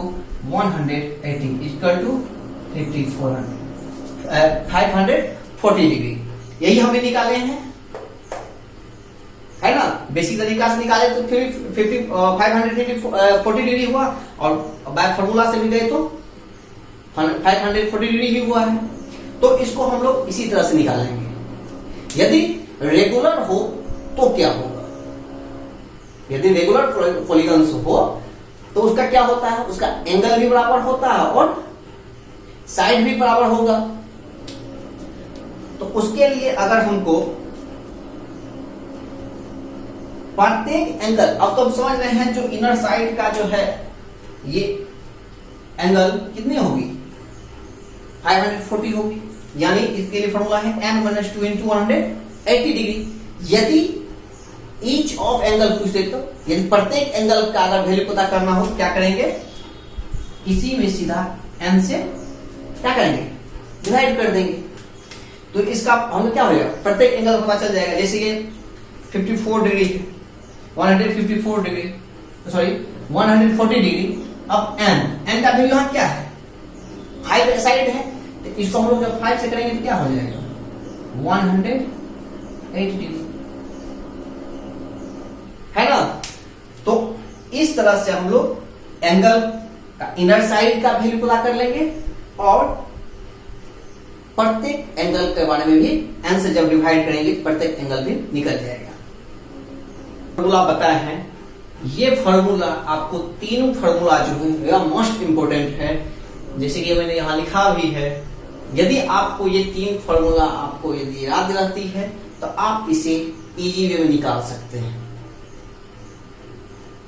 180 equal to 540 degree. यही हमें निकाले हैं, है ना। बेसिक तरीका से निकाले तो फिर 540 डिग्री हुआ, और बैक फॉर्मूला से भी गए तो 540 डिग्री ही हुआ है। तो इसको हम लोग इसी तरह से निकालेंगे। यदि रेगुलर हो तो क्या होगा, यदि रेगुलर पॉलीगन्स हो तो उसका क्या होता है, उसका एंगल भी बराबर होता है और साइड भी बराबर होगा। तो उसके लिए अगर हमको प्रत्येक एंगल, अब तो समझ रहे हैं जो इनर साइड का जो है ये एंगल कितनी होगी 540 होगी, यानी इसके लिए फॉर्मूला है n-2 इंटू 180 डिग्री। यदि ईच ऑफ एंगल पूछ दे तो यदि प्रत्येक एंगल का अगर वैल्यू पता करना हो क्या करेंगे, इसी में सीधा n से क्या करेंगे डिवाइड कर देंगे, तो इसका हमें क्या हो जाएगा प्रत्येक एंगल पता चल जाएगा। जैसे ये 54 डिग्री 154 डिग्री सॉरी 140 डिग्री। अब n का वैल्यू यहाँ क्या है 5 साइड है, तो इसको हम लोग जब 5 से करेंगे तो क्या हो जाएगा 180 डिग्री, है ना। तो इस तरह से हम लोग एंगल का इनर साइड का वैल्यू पता कर लेंगे और प्रत्येक एंगल के बारे में भी n से जब डिवाइड करेंगे प्रत्येक एंगल भी निकल जाएगा। फॉर्मूला बताए हैं, ये फॉर्मूला आपको तीनों फॉर्मूला जो है मोस्ट इंपोर्टेंट है, जैसे कि मैंने यहां लिखा भी है। यदि आपको ये तीन फॉर्मूला आपको यदि याद रहती है तो आप इसे इजी वे में निकाल सकते हैं,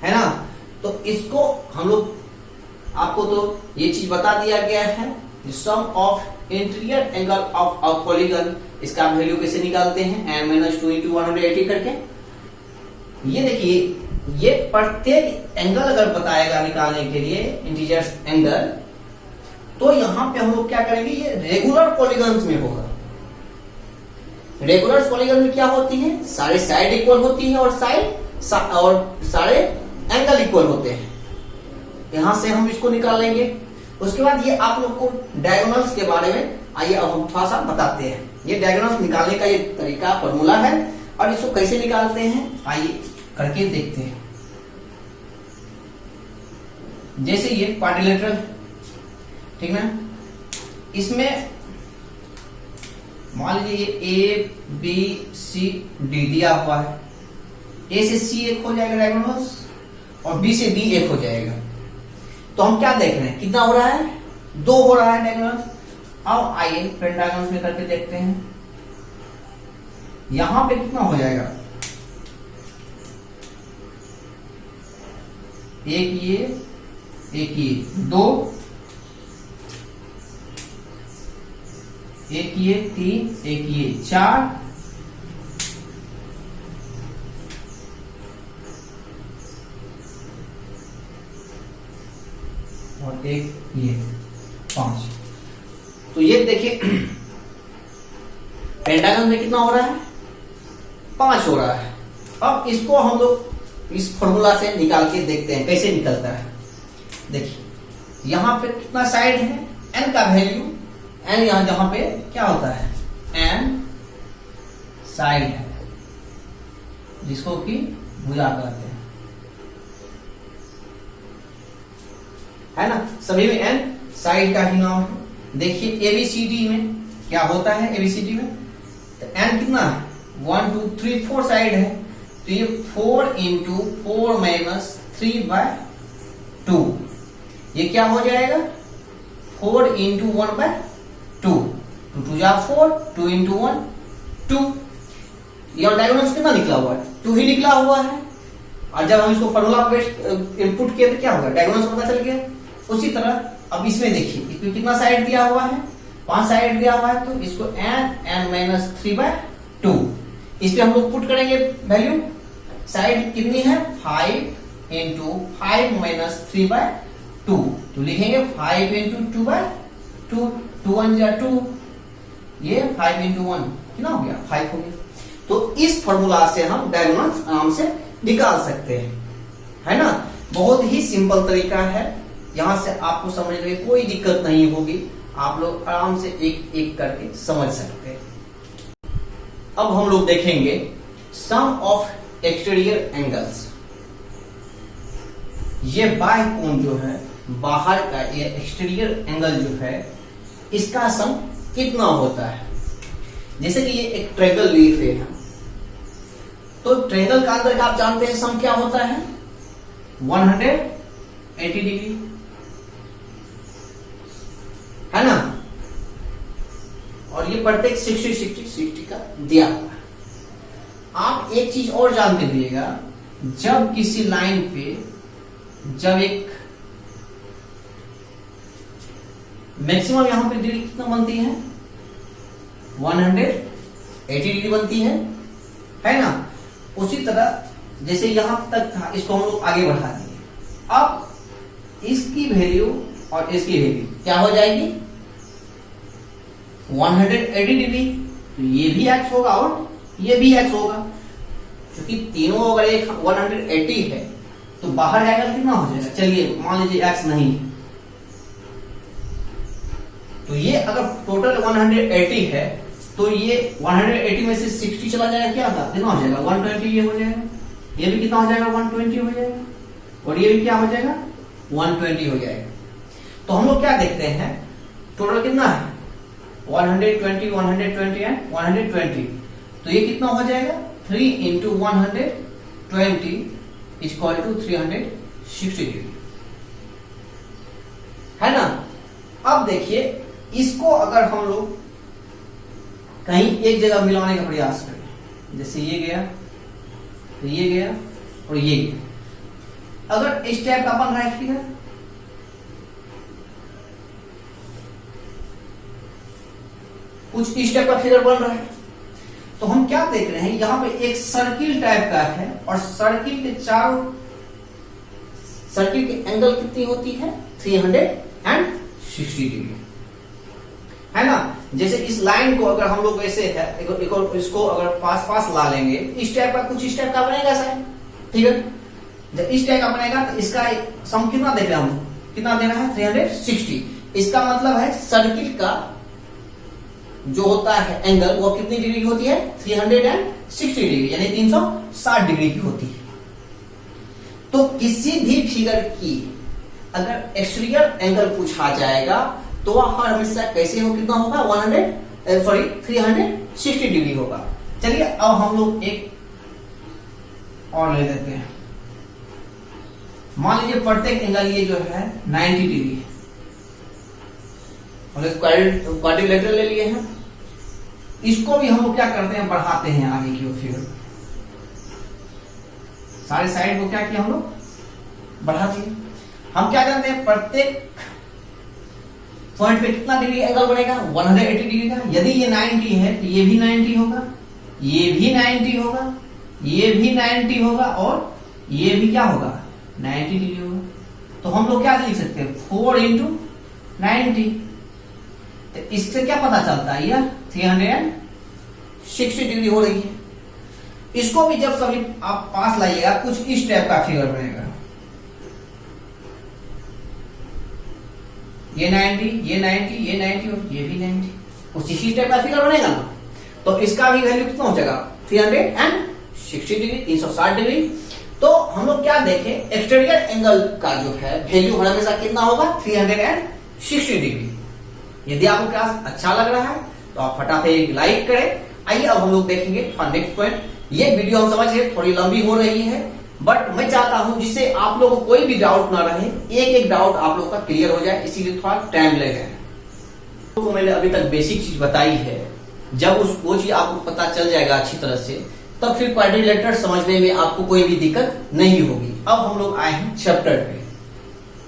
है ना। तो इसको हम लोग आपको तो ये चीज बता दिया गया है, sum of interior angle of a polygon, इसका वैल्यू कैसे निकालते हैं n-2 इंटू 180 करके। ये देखिए ये प्रत्येक एंगल अगर बताएगा निकालने के लिए इंटीजर्स एंगल, तो यहां पे हम लोग क्या करेंगे, ये रेगुलर पॉलीगन्स में होगा। रेगुलर पॉलीगन में क्या होती है, सारे साइड इक्वल होती है और सारे एंगल इक्वल होते हैं। यहां से हम इसको निकाल लेंगे। उसके बाद ये आप लोग को डायगोनल्स के बारे में आइए अब हम थोड़ा सा बताते हैं। ये डायगोनल्स निकालने का ये तरीका फॉर्मूला है और इसको कैसे निकालते हैं आइए करके देखते हैं। जैसे ये क्वाड्रिलेटरल, ठीक ना, इसमें मान लीजिए ये A B C D दिया हुआ है। A से C एक हो जाएगा डायगोनल्स और B से D एक हो जाएगा। तो हम क्या देख रहे हैं कितना हो रहा है 2 हो रहा है डायगोनल्स। अब आइए पेंटागन्स में करके देखते हैं, यहां पे कितना हो जाएगा, एक ये 2, एक ये 3, एक ये 4, और एक ये 5। तो ये देखिए पेंटागन में कितना हो रहा है 5 हो रहा है। अब इसको हम लोग इस फॉर्मूला से निकाल के देखते हैं कैसे निकलता है। देखिए यहां पे कितना साइड है, n का वैल्यू, n यहां जहां पे क्या होता है n साइड है, जिसको कि भुजा कहते हैं, है ना। सभी में n साइड का ही नाम है। देखिए ABCD में क्या होता है, ABCD में तो n कितना है 1 2 3 4 साइड है, तो ये 4 इंटू 4 माइनस 3/2, ये क्या हो जाएगा 4 इंटू 1/2, 2 2 जा 4, 2 इंटू 1 2। ये डायगोनल कितना निकला हुआ है 2 ही निकला हुआ है। और जब हम इसको फॉर्मूला पे इनपुट किए तो क्या होगा डायगोनल पता चल गया। उसी तरह अब इसमें देखिए इसमें कितना साइड दिया हुआ है 5 साइड दिया हुआ है, तो इसको n - 3/2 इस पे हम लोग पुट करेंगे वैल्यू। साइड कितनी है 5 इंटू 5 माइनस 3/2, तो लिखेंगे 5 इंटू 2/2, 2 1 जा 2, ये 5 इंटू 1 कितना हो गया 5 हो गया। तो इस फॉर्मूला से हम डायगोनल्स आराम से निकाल सकते हैं, है ना। बहुत ही सिंपल तरीका है, यहां से आपको समझने में कोई दिक्कत नहीं होगी, आप लोग आराम से एक एक करके समझ सकते हैं। अब हम लोग देखेंगे सम ऑफ एक्सटीरियर एंगल्स। ये बाह्य कोण जो है, बाहर का ये एक्सटीरियर एंगल जो है, इसका सम कितना होता है। जैसे कि ये एक ट्रायंगल लिए हैं, तो ट्रायंगल का अंदर का आप जानते हैं सम क्या होता है 180 डिग्री, है ना। और ये प्रत्येक 60 का दिया हुआ है। आप एक चीज और जान के दिएगा, जब किसी लाइन पे जब एक मैक्सिमम यहाँ पे डिग्री कितना बनती है, 180 डिग्री बनती है ना। उसी तरह जैसे यहां तक था, इसको हम लोग आगे बढ़ा देंगे। अब इसकी वैल्यू और इसकी वैल्यू क्या हो जाएगी, 180 डिग्री। तो ये भी x होगा और ये भी x होगा, क्योंकि तीनों अगर एक 180 है तो बाहर जाएगा कितना हो जाएगा। चलिए मान लीजिए x नहीं है, तो ये अगर टोटल 180 है तो ये 180 में से 60 चला जाएगा, क्या था, कितना हो जाएगा, 120। ये हो जाएगा, ये भी कितना हो जाएगा, 120 हो जाएगा, और ये भी क्या हो जाएगा, 120 हो जाएगा। तो हम लोग क्या देखते हैं, टोटल कितना है, 120 120 एंड 120। तो ये कितना हो जाएगा, 3 इंटू 120 इक्वल टू 360 डिग्री, है ना। अब देखिए इसको अगर हम लोग कहीं एक जगह मिलाने का प्रयास करें, जैसे ये गया तो ये गया और ये गया, अगर इस टाइप का बन रहा है फिगर, कुछ इस टाइप का फिगर बन रहा है, तो हम क्या देख रहे हैं, यहां पे एक सर्किल टाइप का है और सर्किल के चारों, सर्किल की एंगल कितनी होती है, 360 डिग्री, है ना। जैसे इस लाइन को अगर हम लोग ऐसे है, इसको अगर पास पास ला लेंगे, इस टाइप का कुछ इस टाइप का बनेगा सर, ठीक है। जब इस टाइप का बनेगा तो इसका सम कितना देख रहे हैं हम, कितना दे रहा है, 360। इसका मतलब है सर्किल का जो होता है एंगल वो कितनी डिग्री की होती है, 360 डिग्री, यानी 360 डिग्री की होती है। तो किसी भी फिगर की अगर एक्सटीरियर एंगल पूछा जाएगा तो वह हर हमेशा कैसे हो, कितना होगा, 360 डिग्री होगा। चलिए अब हम लोग एक और ले लेते हैं। मान लीजिए प्रत्येक एंगल ये जो है 90 डिग्री है, क्वाड्रिलेटरल ले लिए हैं। इसको भी हम लोग क्या करते हैं, बढ़ाते हैं आगे की ओर फिगर, सारे साइड को क्या किया हम लोग, बढ़ा दिए। हम क्या करते हैं, प्रत्येक पॉइंट पे कितना डिग्री एंगल बनेगा, 180 डिग्री का। यदि ये 90 है तो ये भी 90 होगा, ये भी 90 होगा, ये भी 90 होगा और ये भी क्या होगा, 90 डिग्री होगा। तो हम लोग क्या लिख सकते हैं, 4 इंटू 90। तो इससे क्या पता चलता है, यह 360 डिग्री हो रही है। इसको भी जब कभी आप पास लाइएगा, कुछ इस टाइप का फिगर बनेगा, ये 90, ये 90, ये 90 और ये भी 90, कुछ इसी टाइप का फिगर बनेगा ना। तो इसका भी वैल्यू कितना हो जाएगा, 360 डिग्री, 360 डिग्री। तो हम लोग क्या देखें, एक्सटीरियर एंगल का जो है वैल्यू हमेशा कितना होगा, 360 डिग्री। यदि आपको क्लास अच्छा लग रहा है तो आप फटाफट एक लाइक करें। आइए अब हम लोग देखेंगे नेक्स्ट पॉइंट। ये वीडियो हम समझ रहे थोड़ी लंबी हो रही है, बट मैं चाहता हूं जिससे आप लोगों को कोई भी डाउट ना रहे, एक एक डाउट आप लोग का क्लियर हो जाए, इसीलिए थोड़ा टाइम लगेगा। तो मैंने अभी तक बेसिक चीज बताई है, जब वो चीज आपको पता चल जाएगा अच्छी तरह से, तब फिर क्वाड्रिलेटरल समझने में आपको कोई भी दिक्कत नहीं होगी। अब हम लोग आए हैं चैप्टर पे,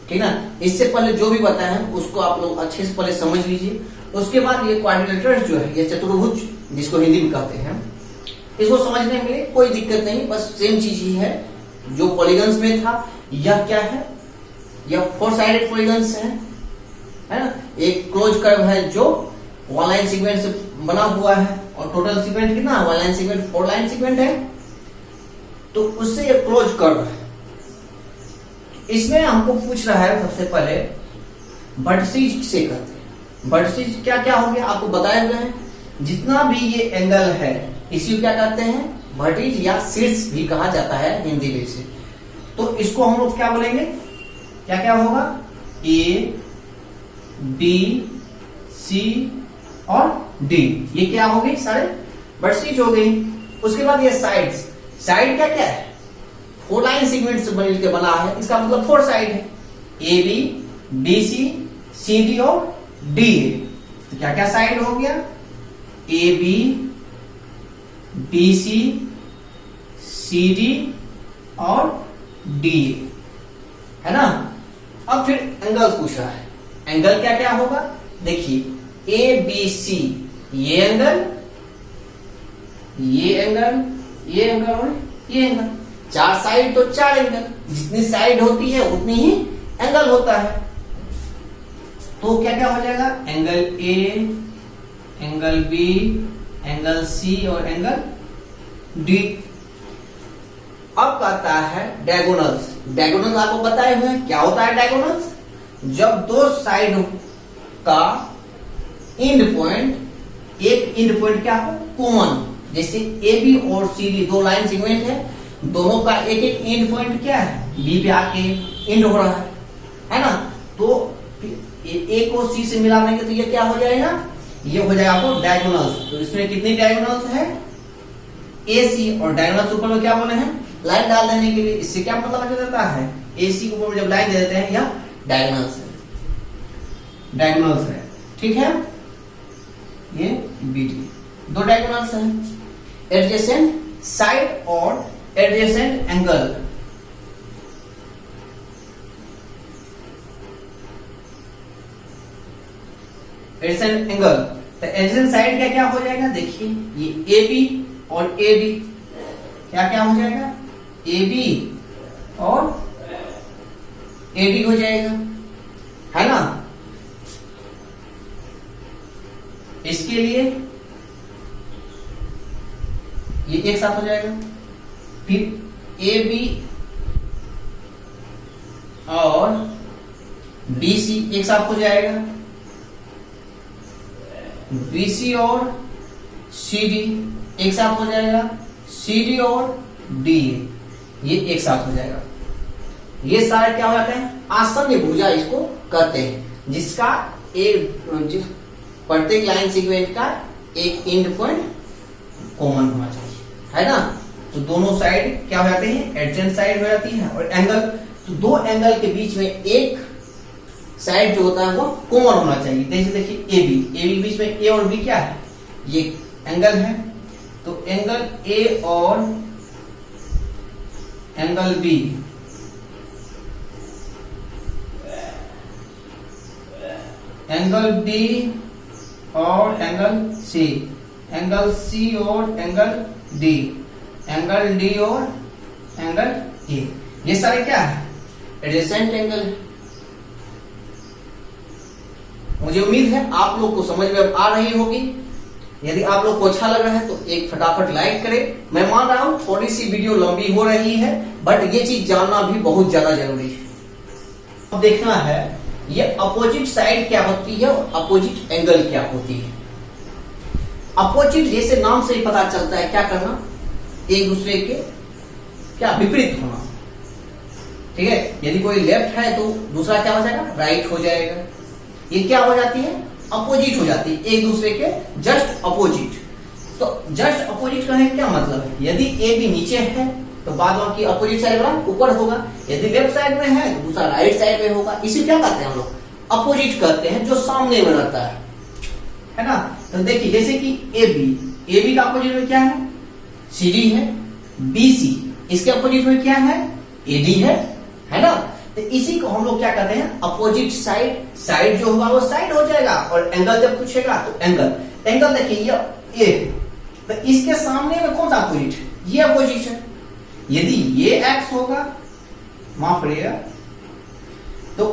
ठीक ना। इससे पहले जो भी बताया है उसको आप लोग अच्छे से पहले समझ लीजिए। उसके बाद ये क्वाड्रिलेटरल जो है, ये चतुर्भुज जिसको हिंदी में कहते हैं, इसको समझने में कोई दिक्कत नहीं, बस सेम चीज ही है जो पॉलीगन्स में था। यह क्या है, यह 4 साइडेड पॉलीगन्स है ना। एक क्लोज कर्व है जो 1 लाइन सेगमेंट से बना हुआ है, और टोटल सेगमेंट कितना है, 1 लाइन सेगमेंट, 4 लाइन सेगमेंट है, तो उससे एक क्लोज कर्व है। इसमें हमको पूछ रहा है सबसे पहले वर्टिसेज से कहते हैं। वर्टिसेज क्या क्या हो गया, आपको बताया हुआ है। जितना भी ये एंगल है इसी को क्या कहते हैं, वर्टिज या शीर्ष भी कहा जाता है हिंदी में से। तो इसको हम लोग क्या बोलेंगे, क्या क्या होगा, ए बी सी और डी, ये क्या हो गई, सारे वर्टिसेज हो गई। उसके बाद ये साइड्स, साइड क्या क्या है, 4 लाइन सेगमेंट से मिलकर बना है, इसका मतलब 4 साइड है, A B B C C D और डी है। तो क्या क्या साइड हो गया, A B B C C D और डी, है ना। अब फिर एंगल पूछ रहा है, एंगल क्या क्या होगा, देखिए ए बी सी, ये एंगल, ये एंगल, ये एंगल और ये एंगल, चार साइड तो चार एंगल, जितनी साइड होती है उतनी ही एंगल होता है। तो क्या क्या हो जाएगा, angle A, angle B, angle C और एंगल डी। अब कहता है डायगोनल्स। डायगोनल्स आपको बताए हुए हैं क्या होता है डायगोनल्स, जब दो साइड का एंड पॉइंट, एक एंड पॉइंट क्या हो कॉमन, जैसे ए बी और सी डी दो लाइन सेगमेंट है, दोनों का एक एक एंड पॉइंट क्या है, बी पे आके एंड हो रहा है ना। तो ए को सी से मिला देंगे तो ये क्या हो जाएगा, ये हो जाएगा आपको डायगोनल्स। तो इसमें कितनी डायगोनल्स है, ए सी, और डायगोनल्स ऊपर में क्या बोले हैं, लाइन डाल देने के लिए। इससे क्या मतलब हो जाता है, ए सी के ऊपर में जब लाइन दे देते हैं या डायगोनल्स है, डायगोनल्स है, ठीक है। ये बी डी दो डायगोनल्स हैं, एडजेसेंट साइड और एडजेसेंट एंगल। एडजेसेंट एंगल, तो एडजेसेंट साइड क्या क्या हो जाएगा, देखिए ये ए बी और ए डी क्या क्या हो जाएगा, ए बी और ए डी हो जाएगा, है ना। इसके लिए ये एक साथ हो जाएगा, फिर ए बी और बी सी एक साथ हो जाएगा, बी सी और सी डी एक साथ हो जाएगा, सी डी और डी ये एक साथ हो जाएगा। ये सारे क्या हो जाते हैं, आसन्न भुजा इसको कहते हैं, जिसका एक प्रत्येक लाइन सेगमेंट का एक एंड पॉइंट कॉमन होना चाहिए, है ना। तो दोनों साइड क्या हो जाते हैं, एडजेंट साइड हो जाती है। और एंगल, तो दो एंगल के बीच में एक साइड जो होता है वो कॉमन होना चाहिए। जैसे देखिए ए बी बीच में ए और बी क्या है, ये एंगल है, तो एंगल ए और एंगल बी, एंगल डी और एंगल सी, एंगल सी और एंगल डी, एंगल डी और एंगल ए, ये सारे क्या है, एडजेसेंट एंगल है। मुझे उम्मीद है आप लोग को समझ में आ रही होगी। यदि आप लोग को अच्छा लग रहा है तो एक फटाफट लाइक करें। मैं मान रहा हूं थोड़ी सी वीडियो लंबी हो रही है, बट ये चीज जानना भी बहुत ज्यादा जरूरी है। अब देखना है ये अपोजिट साइड क्या होती है और अपोजिट एंगल क्या होती है। अपोजिट जैसे नाम से ही पता चलता है, क्या करना, एक दूसरे के क्या विपरीत होना, ठीक है। यदि कोई लेफ्ट है तो दूसरा क्या हो जाएगा, राइट हो जाएगा। ये क्या हो जाती है, अपोजिट हो जाती है, एक दूसरे के जस्ट अपोजिट। तो जस्ट अपोजिट का है क्या मतलब है, यदि ए बी नीचे है तो बाद बाकी अपोजिट साइड वाला ऊपर होगा, यदि लेफ्ट साइड में है तो दूसरा राइट साइड में होगा। इसे क्या कहते हैं हम लोग, अपोजिट कहते हैं, जो सामने में रहता है ना। तो देखिए जैसे कि ए बी का अपोजिट में क्या है, सी डी है, बी सी इसके अपोजिट में क्या है, ए डी है ना। तो इसी को हम लोग क्या कहते हैं, अपोजिट साइड। साइड जो होगा वो साइड हो जाएगा, और एंगल जब पूछेगा तो एंगल। एंगल देखिए ये ए, तो इसके सामने में कौन सा अपोजिट, ये अपोजिट है। यदि ये एक्स होगा, माफ करिएगा, तो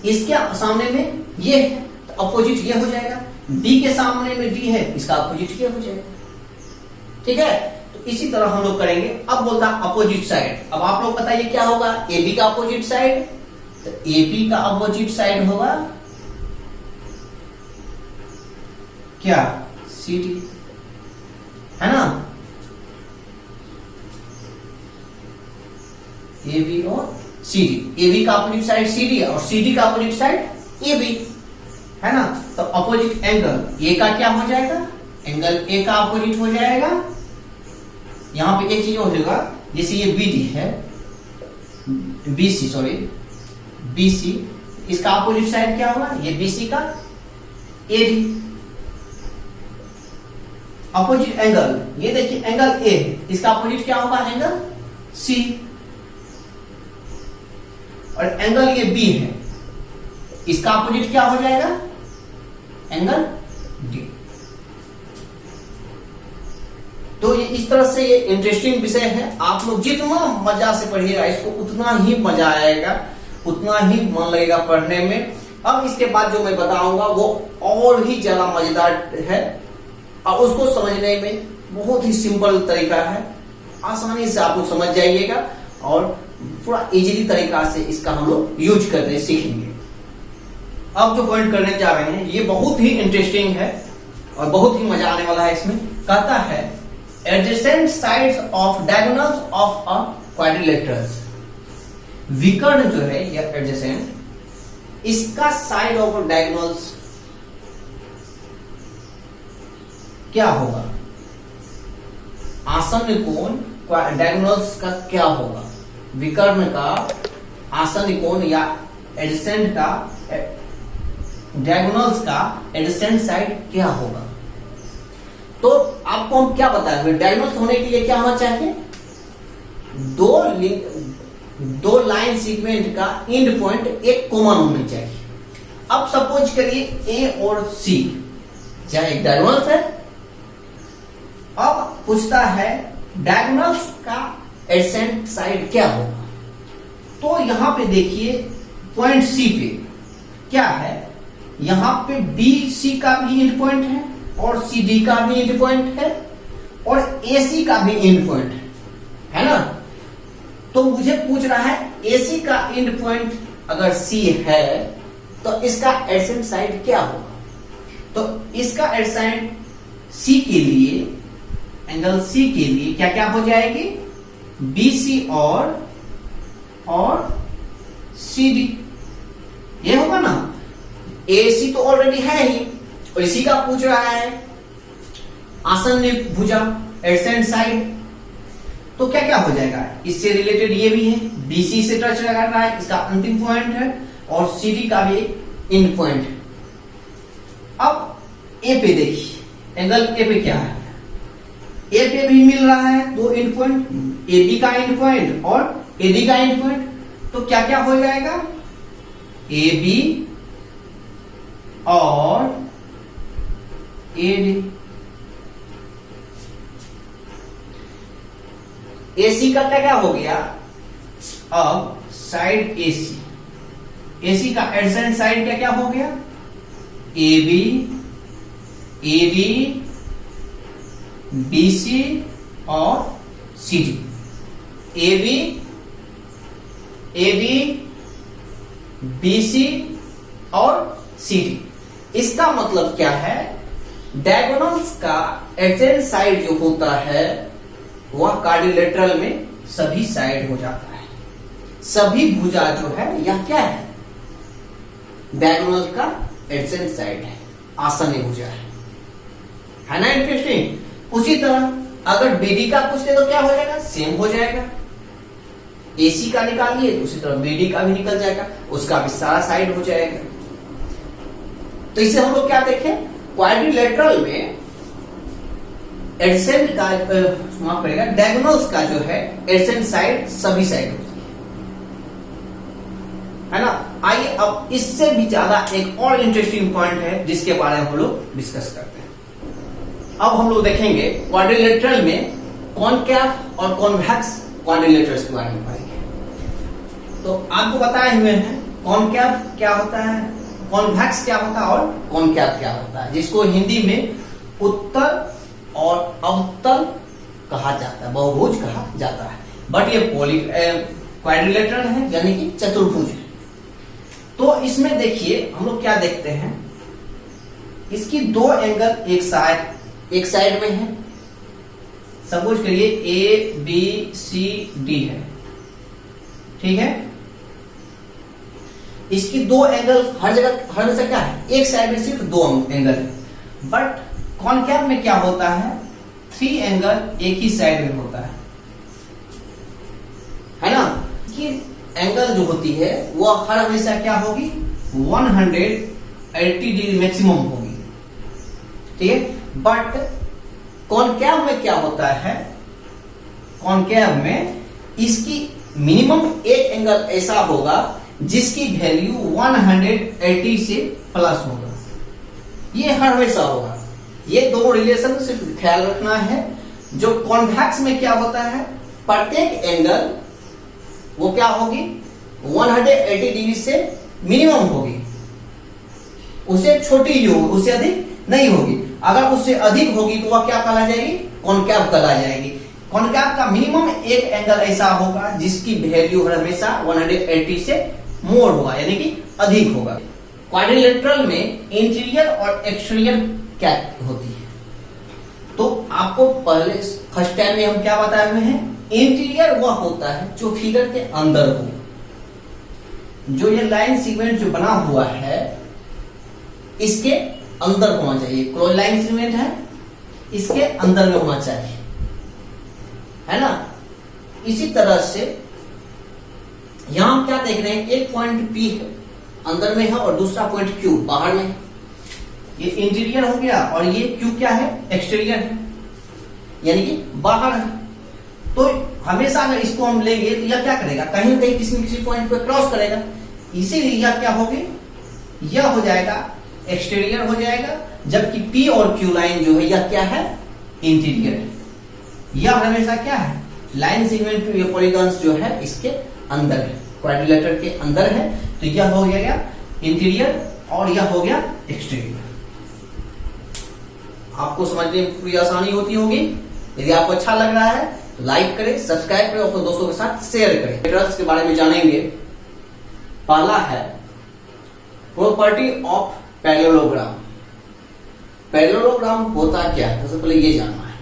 इसके सामने में ये है तो अपोजिट ये हो जाएगा। डी के सामने में डी है, इसका अपोजिट ये हो जाएगा, ठीक है। तो इसी तरह हम लोग करेंगे। अब बोलता अपोजिट साइड। अब आप लोग बताइए क्या होगा, ए बी का अपोजिट साइड, तो ए बी का अपोजिट साइड होगा क्या, सी डी, है ना। ए बी और सी डी, ए बी का अपोजिट साइड सी डी और सी डी का अपोजिट साइड ए बी, है ना। तो अपोजिट एंगल ए का क्या हो जाएगा, एंगल ए का अपोजिट हो जाएगा। यहां पे एक चीज हो जाएगा, जैसे ये बी डी है, B C sorry B C, इसका अपोजिट साइड क्या होगा, ये बी सी का ए डी। अपोजिट एंगल, ये देखिए एंगल ए, इसका अपोजिट क्या होगा, एंगल सी। और एंगल ये बी है, इसका अपोजिट क्या हो जाएगा, एंगल डी। तो ये इस तरह से ये इंटरेस्टिंग विषय है। आप लोग जितना मजा से पढ़िएगा इसको उतना ही मजा आएगा, उतना ही मन लगेगा पढ़ने में। अब इसके बाद जो मैं बताऊंगा वो और ही ज्यादा मजेदार है और उसको समझने में बहुत ही सिंपल तरीका है, आसानी से आप लोग समझ जाइएगा और पूरा इजीली तरीका से इसका हम लोग यूज करने सीखेंगे। अब जो पॉइंट करने जा रहे हैं ये बहुत ही इंटरेस्टिंग है और बहुत ही मजा आने वाला है इसमें। कहता है adjacent sides of diagonals of a quadrilaterals. विकर्ण जो है या एडजेसेंट, इसका साइड ऑफ डायगोनल्स क्या होगा? आसन्न कोण डायगोनल्स का क्या होगा? विकर्ण का आसन्न कोण या एडजेसेंट का डायगोनल्स का एडजेसेंट साइड क्या होगा? तो आपको हम क्या बताएंगे, डायगोनल्स होने के लिए क्या होना चाहिए? दो लाइन सीक्वेंट का एंड पॉइंट एक कॉमन होने चाहिए। अब सपोज करिए ए और सी जहां एक डायगोनल्स है। अब पूछता है डायगोनल्स का एडजेसेंट साइड क्या होगा? तो यहां पे देखिए पॉइंट सी पे क्या है, यहां पे बी सी का भी एंड पॉइंट है और सी डी का भी एंड पॉइंट है और ए सी का भी एंड पॉइंट है ना। तो मुझे पूछ रहा है एसी का एंड पॉइंट अगर सी है तो इसका एडजेसेंट साइड क्या होगा? तो इसका एडजेसेंट सी के लिए, एंगल सी के लिए क्या क्या हो जाएगी? बीसी और सी डी, ये होगा ना। एसी तो ऑलरेडी है ही और इसी का पूछ रहा है आसन्न भुजा एडजेसेंट साइड। तो क्या क्या हो जाएगा? इससे रिलेटेड ये भी है, बीसी से टच लगा रहा है, इसका अंतिम पॉइंट है और सीडी का भी एंड पॉइंट है। अब ए पे देखिए, एंगल ए पे क्या है? ए पे भी मिल रहा है दो एंड पॉइंट, ए बी का एंड पॉइंट और ए डी का एंड पॉइंट। तो क्या क्या हो जाएगा? ए बी और ए डी। एसी का क्या क्या हो गया? अब साइड एसी, एसी का एडजेसेंट साइड क्या क्या हो गया? A B, A D, BC और C D. A B, BC और सी डी। इसका मतलब क्या है? डायगोनल्स का एडजेसेंट साइड जो होता है वह क्वाड्रिलेटरल में सभी साइड हो जाता है। सभी भुजा जो है यह क्या है? डायगोनल का एडजेसेंट साइड है, आसन्न भुजा है ना। इंटरेस्टिंग। उसी तरह अगर बीडी का पूछते तो क्या हो जाएगा? सेम हो जाएगा। एसी का निकालिए तो उसी तरह बीडी का भी निकल जाएगा, उसका भी सारा साइड हो जाएगा। तो इसे हम लोग क्या देखें, क्वाड्रिलेटरल में एडजेसेंट का माफ करेगा, डायगोनल्स का जो है एडजेसेंट साइड सभी साइड होती है ना। आइए अब इससे भी ज्यादा एक और इंटरेस्टिंग पॉइंट है जिसके बारे में हम लोग डिस्कस करते हैं। अब हम लोग देखेंगे क्वाड्रिलेटरल में कॉनकैव और कॉन्वेक्स क्वाड्रिलेटरल्स के बारे में पढ़ेंगे। तो आपको बताए हुए हैं कॉनकैव क्या होता है, कॉन्वेक्स क्या होता है और कॉनकैव क्या होता है, जिसको हिंदी में उत्तर और अवतल कहा जाता है, बहुभुज कहा जाता है। बट ये क्वाड्रिलेटरल है यानी कि चतुर्भुज है। तो इसमें देखिए हम लोग क्या देखते हैं, इसकी दो एंगल एक साइड में है। सपोज करिए ए बी सी डी है, ठीक है। इसकी दो एंगल हर जगह क्या है? एक साइड में सिर्फ दो एंगल है। बट कॉनकैव में क्या होता है? 3 एंगल एक ही साइड में होता है ना। कि एंगल जो होती है वो हर हमेशा क्या होगी? 180 डिग्री मैक्सिमम होगी, ठीक है। बट कॉनकैव में क्या होता है? कॉनकैव में इसकी मिनिमम एक एंगल ऐसा होगा जिसकी वैल्यू 180 से प्लस होगा। ये हर हमेशा होगा। ये दोनों रिलेशन सिर्फ ख्याल रखना है। जो कॉन्वेक्स में क्या होता है, प्रत्येक एंगल वो क्या होगी 180 डिग्री से मिनिमम होगी, उससे छोटी ही होगी, उससे अधिक नहीं होगी। अगर उससे अधिक होगी तो वह क्या कहला जाएगी, कॉनकैव कहला जाएगी। कॉनकैव का मिनिमम एक एंगल ऐसा होगा जिसकी वैल्यू हमेशा 180 से मोर होगा, यानी कि अधिक होगा। क्वाड्रिलेटरल में इंटीरियर और एक्सटीरियर क्या होती है, तो आपको पहले फर्स्ट टाइम में हम क्या बताए हुए हैं, इंटीरियर वह होता है जो फिगर के अंदर हो। जो ये लाइन सीक्वेंस जो बना हुआ है इसके अंदर होना चाहिए। क्लोज लाइन सीक्वेंस है, इसके अंदर में होना चाहिए, है ना। इसी तरह से यहां क्या देख रहे हैं, एक पॉइंट P है अंदर में है और दूसरा पॉइंट Q बाहर में है। ये इंटीरियर हो गया और ये Q क्या है, एक्सटीरियर है, यानी कि बाहर है। तो हमेशा अगर इसको हम लेंगे तो यह क्या करेगा, कहीं ना कहीं किसी न किसी पॉइंट पे क्रॉस करेगा, इसीलिए यह क्या होगी, यह हो जाएगा एक्सटीरियर हो जाएगा, जबकि P और Q लाइन जो है यह क्या है, इंटीरियर है। यह हमेशा क्या है, लाइन सीक्वेंस टू ये पॉलीगॉन्स जो है इसके अंदर है, क्वाड्रिलेटरल के अंदर है। तो यह हो गया इंटीरियर और यह हो गया एक्सटीरियर। आपको समझने में पूरी आसानी होती होगी। यदि आपको अच्छा लग रहा है तो लाइक करें, सब्सक्राइब करें, अपने दोस्तों के साथ शेयर करें। लेटर्स के बारे में जानेंगे। पहला है प्रॉपर्टी ऑफ पैरेललोग्राम। पैरेललोग्राम होता क्या है, सबसे पहले ये जानना है।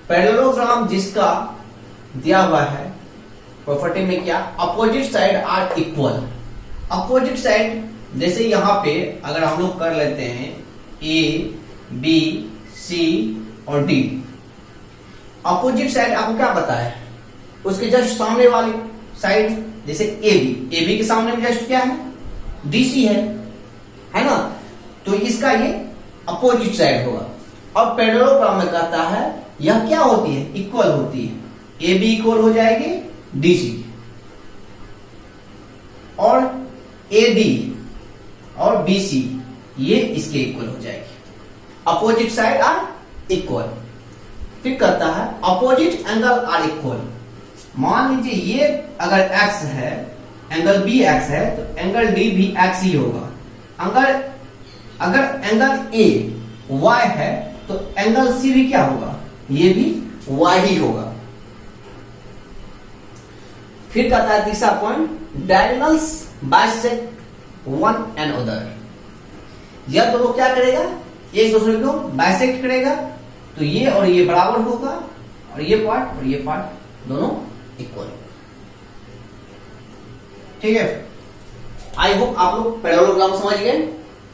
पैरेललोग्राम जिसका दिया हुआ है प्रॉपर्टी में क्या, opposite side are equal. Opposite side जैसे यहां पे अगर हम लोग कर लेते हैं ए बी सी और डी, अपोजिट साइड आपको क्या पता है, उसके जस्ट सामने वाली साइड, जैसे ए बी के सामने में जस्ट क्या है, डीसी है ना। तो इसका ये अपोजिट साइड होगा। और पैरेललोग्राम में कहता है यह क्या होती है, इक्वल होती है। ए बी इक्वल हो जाएगी डीसी और एडी और बीसी ये इसके इक्वल हो जाएगी। Opposite side are equal. फिर कहता है अपोजिट एंगल आर इक्वल। मान लीजिए ये अगर एक्स है, एंगल बी एक्स है, तो एंगल डी भी एक्स ही होगा। अगर एंगल ए वाई है तो एंगल सी भी क्या होगा, ये भी वाई ही होगा। फिर कहता है तीसरा point, diagonals bisect one and other. यह दोनों क्या करेगा, एक दूसरे को बाइसेक्ट करेगा, तो ये और ये बराबर होगा और ये पार्ट दोनों इक्वल। ठीक है, आई होप आप लोग पैरेललोग्राम समझ गए।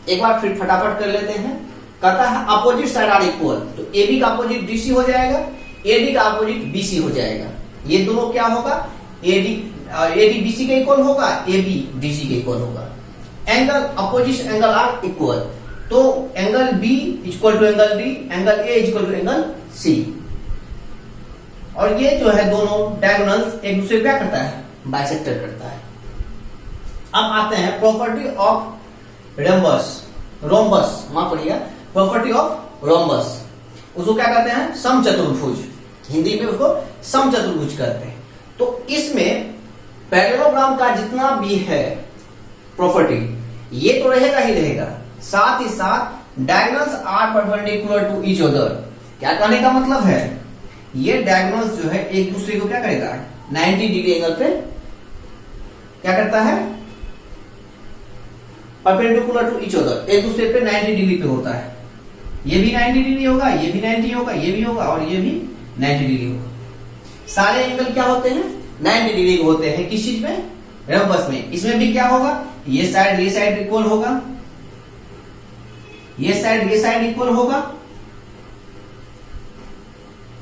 एक बार फिर फटाफट कर लेते हैं। कहता है अपोजिट साइड आर इक्वल, तो ए बी का अपोजिट डीसी हो जाएगा, ए डी का अपोजिट बीसी हो जाएगा। ये दोनों क्या होगा, एडी बीसी के इक्वल होगा, ए बी डीसी के इक्वल होगा। Angle opposite angle are equal, तो angle B equal to angle D, angle A equal to angle C. और ये जो है दोनों डायगोनल्स एक दूसरे क्या करता है, बाइसेक्टर करता है। अब आते हैं प्रॉपर्टी ऑफ रोम्बस, माफ करिएगा, प्रॉपर्टी ऑफ रोम्बस। उसको क्या कहते हैं, समचतुर्भुज। हिंदी में उसको समचतुर्भुज कहते हैं। तो इसमें पैरेललोग्राम का जितना भी है प्रॉपर्टी, ये तो रहेगा ही रहेगा, साथ ही साथ diagonals are perpendicular to each other. क्या कहने का मतलब है, ये डायगोनल्स जो है एक दूसरे को क्या करेगा, 90 डिग्री एंगल पे क्या करता है, परपेंडिकुलर टू ईच अदर, एक दूसरे पे 90 डिग्री पे होता है। ये भी 90 डिग्री होगा, ये भी 90 होगा, ये भी होगा और ये भी 90 डिग्री होगा। सारे एंगल क्या होते हैं, 90 डिग्री होते हैं। किस चीज में, रोम्बस में। इसमें भी क्या होगा, ये साइड इक्वल होगा, ये साइड इक्वल होगा,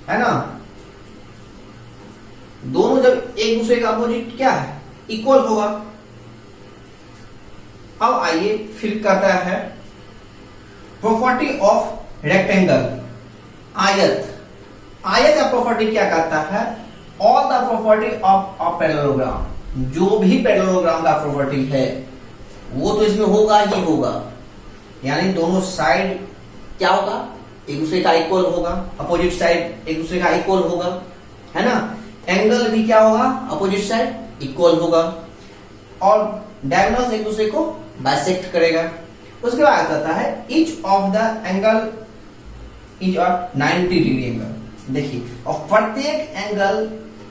है ना। दोनों जब एक दूसरे का अपोजिट क्या है, इक्वल होगा। अब आइए फिर कहता है प्रॉपर्टी ऑफ रेक्टेंगल, आयत। आयत का प्रॉपर्टी क्या कहता है, all the property of parallelogram. जो भी पैरेललोग्राम का प्रॉपर्टी है वो तो इसमें होगा ही होगा। यानी दोनों साइड क्या होगा, एक दूसरे का इक्वल होगा, अपोजिट साइड एक दूसरे का इक्वल होगा, है ना। एंगल भी क्या होगा, अपोजिट साइड इक्वल होगा, और डायगोनल्स एक दूसरे को बाइसेक्ट करेगा। उसके बाद आता है each of the angle is of 90 degree angle. देखिए, और प्रत्येक एंगल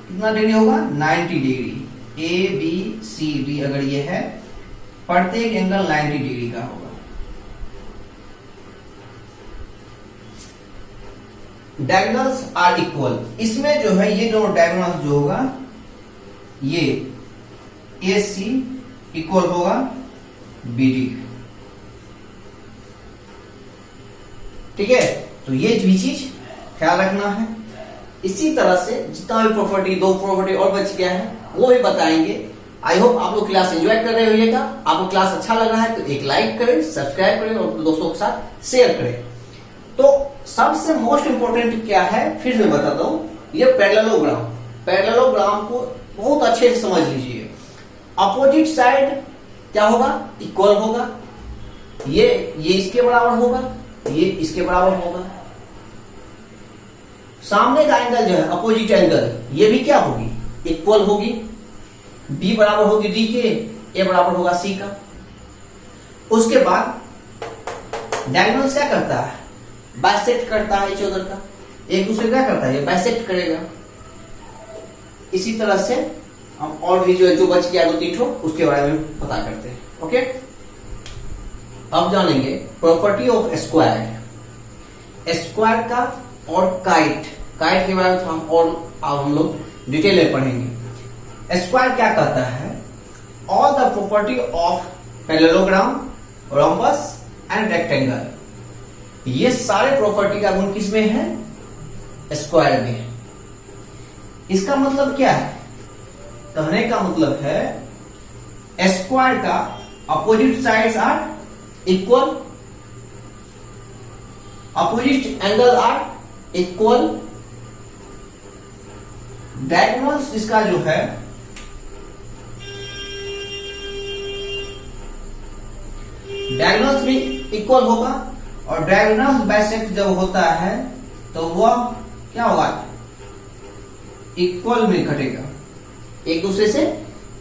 कितना डिग्री होगा, 90 degree. A B C D अगर ये है, प्रत्येक एंगल 90 डिग्री का होगा। डायगोनल्स आर इक्वल, इसमें जो है ये दोनों डायगोनल्स जो होगा, ये ए सी इक्वल होगा बी डी। ठीक है, तो ये भी चीज ख्याल रखना है। इसी तरह से जितना भी प्रॉपर्टी, दो प्रॉपर्टी और बच गया है वो भी बताएंगे। आई होप आप लोग क्लास एंजॉय कर रहे होइएगा। आपको क्लास अच्छा लग रहा है तो एक लाइक करें, सब्सक्राइब करें और दोस्तों के साथ शेयर करें। तो सबसे मोस्ट इंपोर्टेंट क्या है, फिर मैं बताता हूं, ये पैरेललोग्राम। पैरेललोग्राम को बहुत अच्छे से समझ लीजिए। अपोजिट साइड क्या होगा, इक्वल होगा। ये इसके बराबर होगा, ये इसके बराबर होगा। सामने का एंगल जो है अपोजिट एंगल, ये भी क्या होगी, इक्वल होगी। बी बराबर होगी डी के, ए बराबर होगा सी का। उसके बाद डायगोनल क्या करता है, बाइसेक्ट करता है इच अदर का, एक दूसरे क्या करता है, बाइसेक्ट करेगा। इसी तरह से हम और भी जो बच गया दो तीन ठो, उसके बारे में पता करते हैं। ओके, अब जानेंगे प्रॉपर्टी ऑफ स्क्वायर, स्क्वायर का और काइट के बारे में हम लोग डिटेल में पढ़ेंगे। स्क्वायर क्या कहता है, all the property of parallelogram, rhombus and rectangle, ये सारे प्रॉपर्टी का गुण किसमें है, स्क्वायर में है। इसका मतलब क्या है, कहने का मतलब है स्क्वायर का opposite sides are equal, opposite angle are equal, diagonals इसका जो है डायगोनल्स भी इक्वल होगा, और डायगोनल्स बाइसेक्ट जब होता है तो वह क्या होगा, इक्वल में कटेगा, एक दूसरे से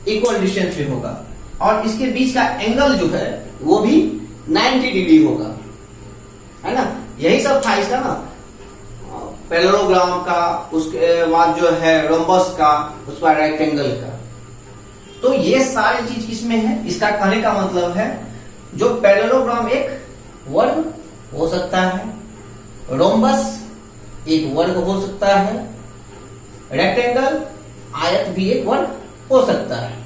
इक्वल डिस्टेंस पे होगा। और इसके बीच का एंगल जो है वो भी 90 डिग्री होगा, है ना। यही सब था इसका ना, पैरेललोग्राम का, उसके बाद जो है रोम्बस का, उसके बाद रेक्टेंगल का। तो ये सारी चीज किसमें है, इसका कहने का मतलब है जो पैरेललोग्राम एक वर्ग हो सकता है, रोम्बस एक वर्ग हो सकता है, रेक्टेंगल आयत भी एक वर्ग हो सकता है।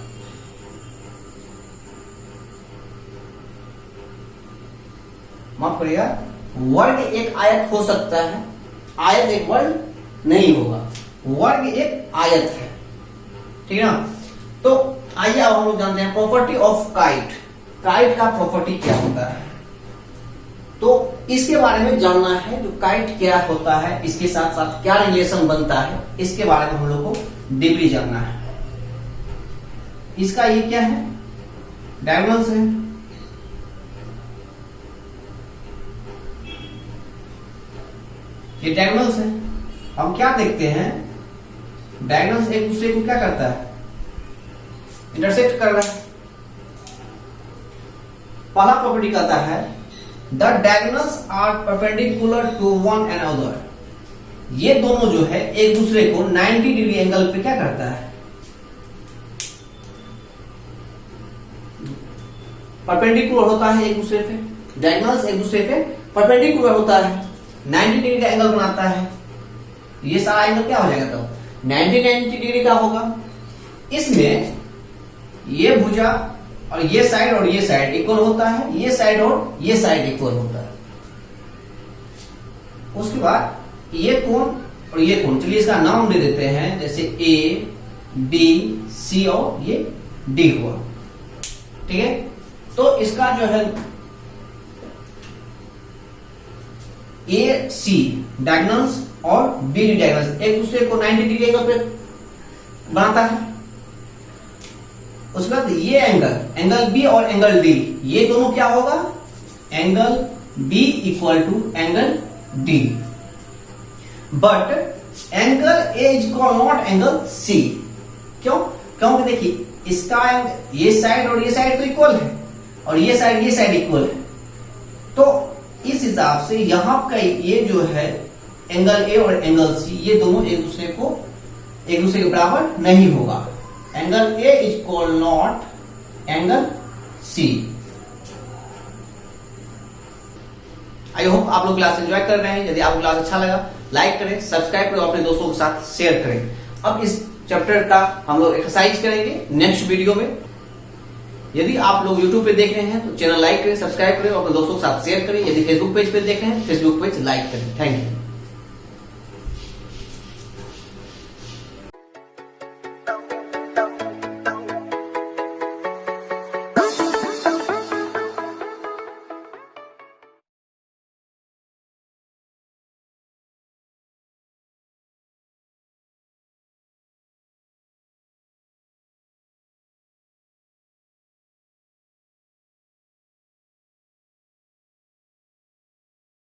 माफ करिएगा, वर्ग एक आयत हो सकता है, आयत एक वर्ग नहीं होगा, वर्ग एक आयत है। ठीक है ना। तो आइए अब हम लोग जानते हैं प्रॉपर्टी ऑफ काइट। काइट का प्रॉपर्टी क्या होता है, तो इसके बारे में जानना है। जो काइट क्या होता है, इसके साथ साथ क्या रिलेशन बनता है, इसके बारे में हम लोग को डीपली जानना है। इसका ये क्या है, डायगोनल्स है, ये डायगोनल्स है। हम क्या देखते हैं, डायगोनल्स एक दूसरे को क्या करता है, इंटरसेक्ट कर रहा है। पहला प्रॉपर्टी कहता है the diagonals are perpendicular to one and other. ये दोनों जो है एक दूसरे को 90 डिग्री एंगल पे क्या करता है, परपेंडिकुलर होता है एक दूसरे पे। डायगोनल्स एक दूसरे पे परपेंडिकुलर होता है, 90 डिग्री का एंगल बनाता है। ये सारा एंगल क्या हो जाएगा, तो 90 डिग्री का होगा। इसमें ये भुजा और ये साइड इक्वल होता है, ये साइड और ये साइड इक्वल होता है। उसके बाद ये कोण और ये कोण, चलिए इसका नाम दे देते हैं, जैसे ए बी सी और ये डी हुआ। ठीक है, तो इसका जो है ए सी डायगोनल्स और बी डी डायगोनल्स एक दूसरे को 90 डिग्री एंगल पे बनाता है। उसके बाद ये एंगल बी और एंगल डी, ये दोनों क्या होगा, angle B equal to angle D, but angle A is equal not angle C. क्यों? क्योंकि देखिए इसका ये साइड और ये साइड तो इक्वल है और ये साइड इक्वल है, तो इस हिसाब से यहां का ये जो है एंगल ए और एंगल सी ये दोनों एक दूसरे के बराबर नहीं होगा। Angle A is equal not angle C. I hope आप लोग क्लास एंजॉय कर रहे हैं। यदि आपको क्लास अच्छा लगा लाइक करें, सब्सक्राइब करें, अपने दोस्तों के साथ शेयर करें। अब इस चैप्टर का हम लोग एक्सरसाइज करेंगे नेक्स्ट वीडियो में। यदि आप लोग YouTube पे देख रहे हैं तो चैनल लाइक करें, सब्सक्राइब करें और अपने दोस्तों के साथ शेयर करें। यदि फेसबुक पेज पे देख रहे हैं फेसबुक पेज लाइक करें। Thank you.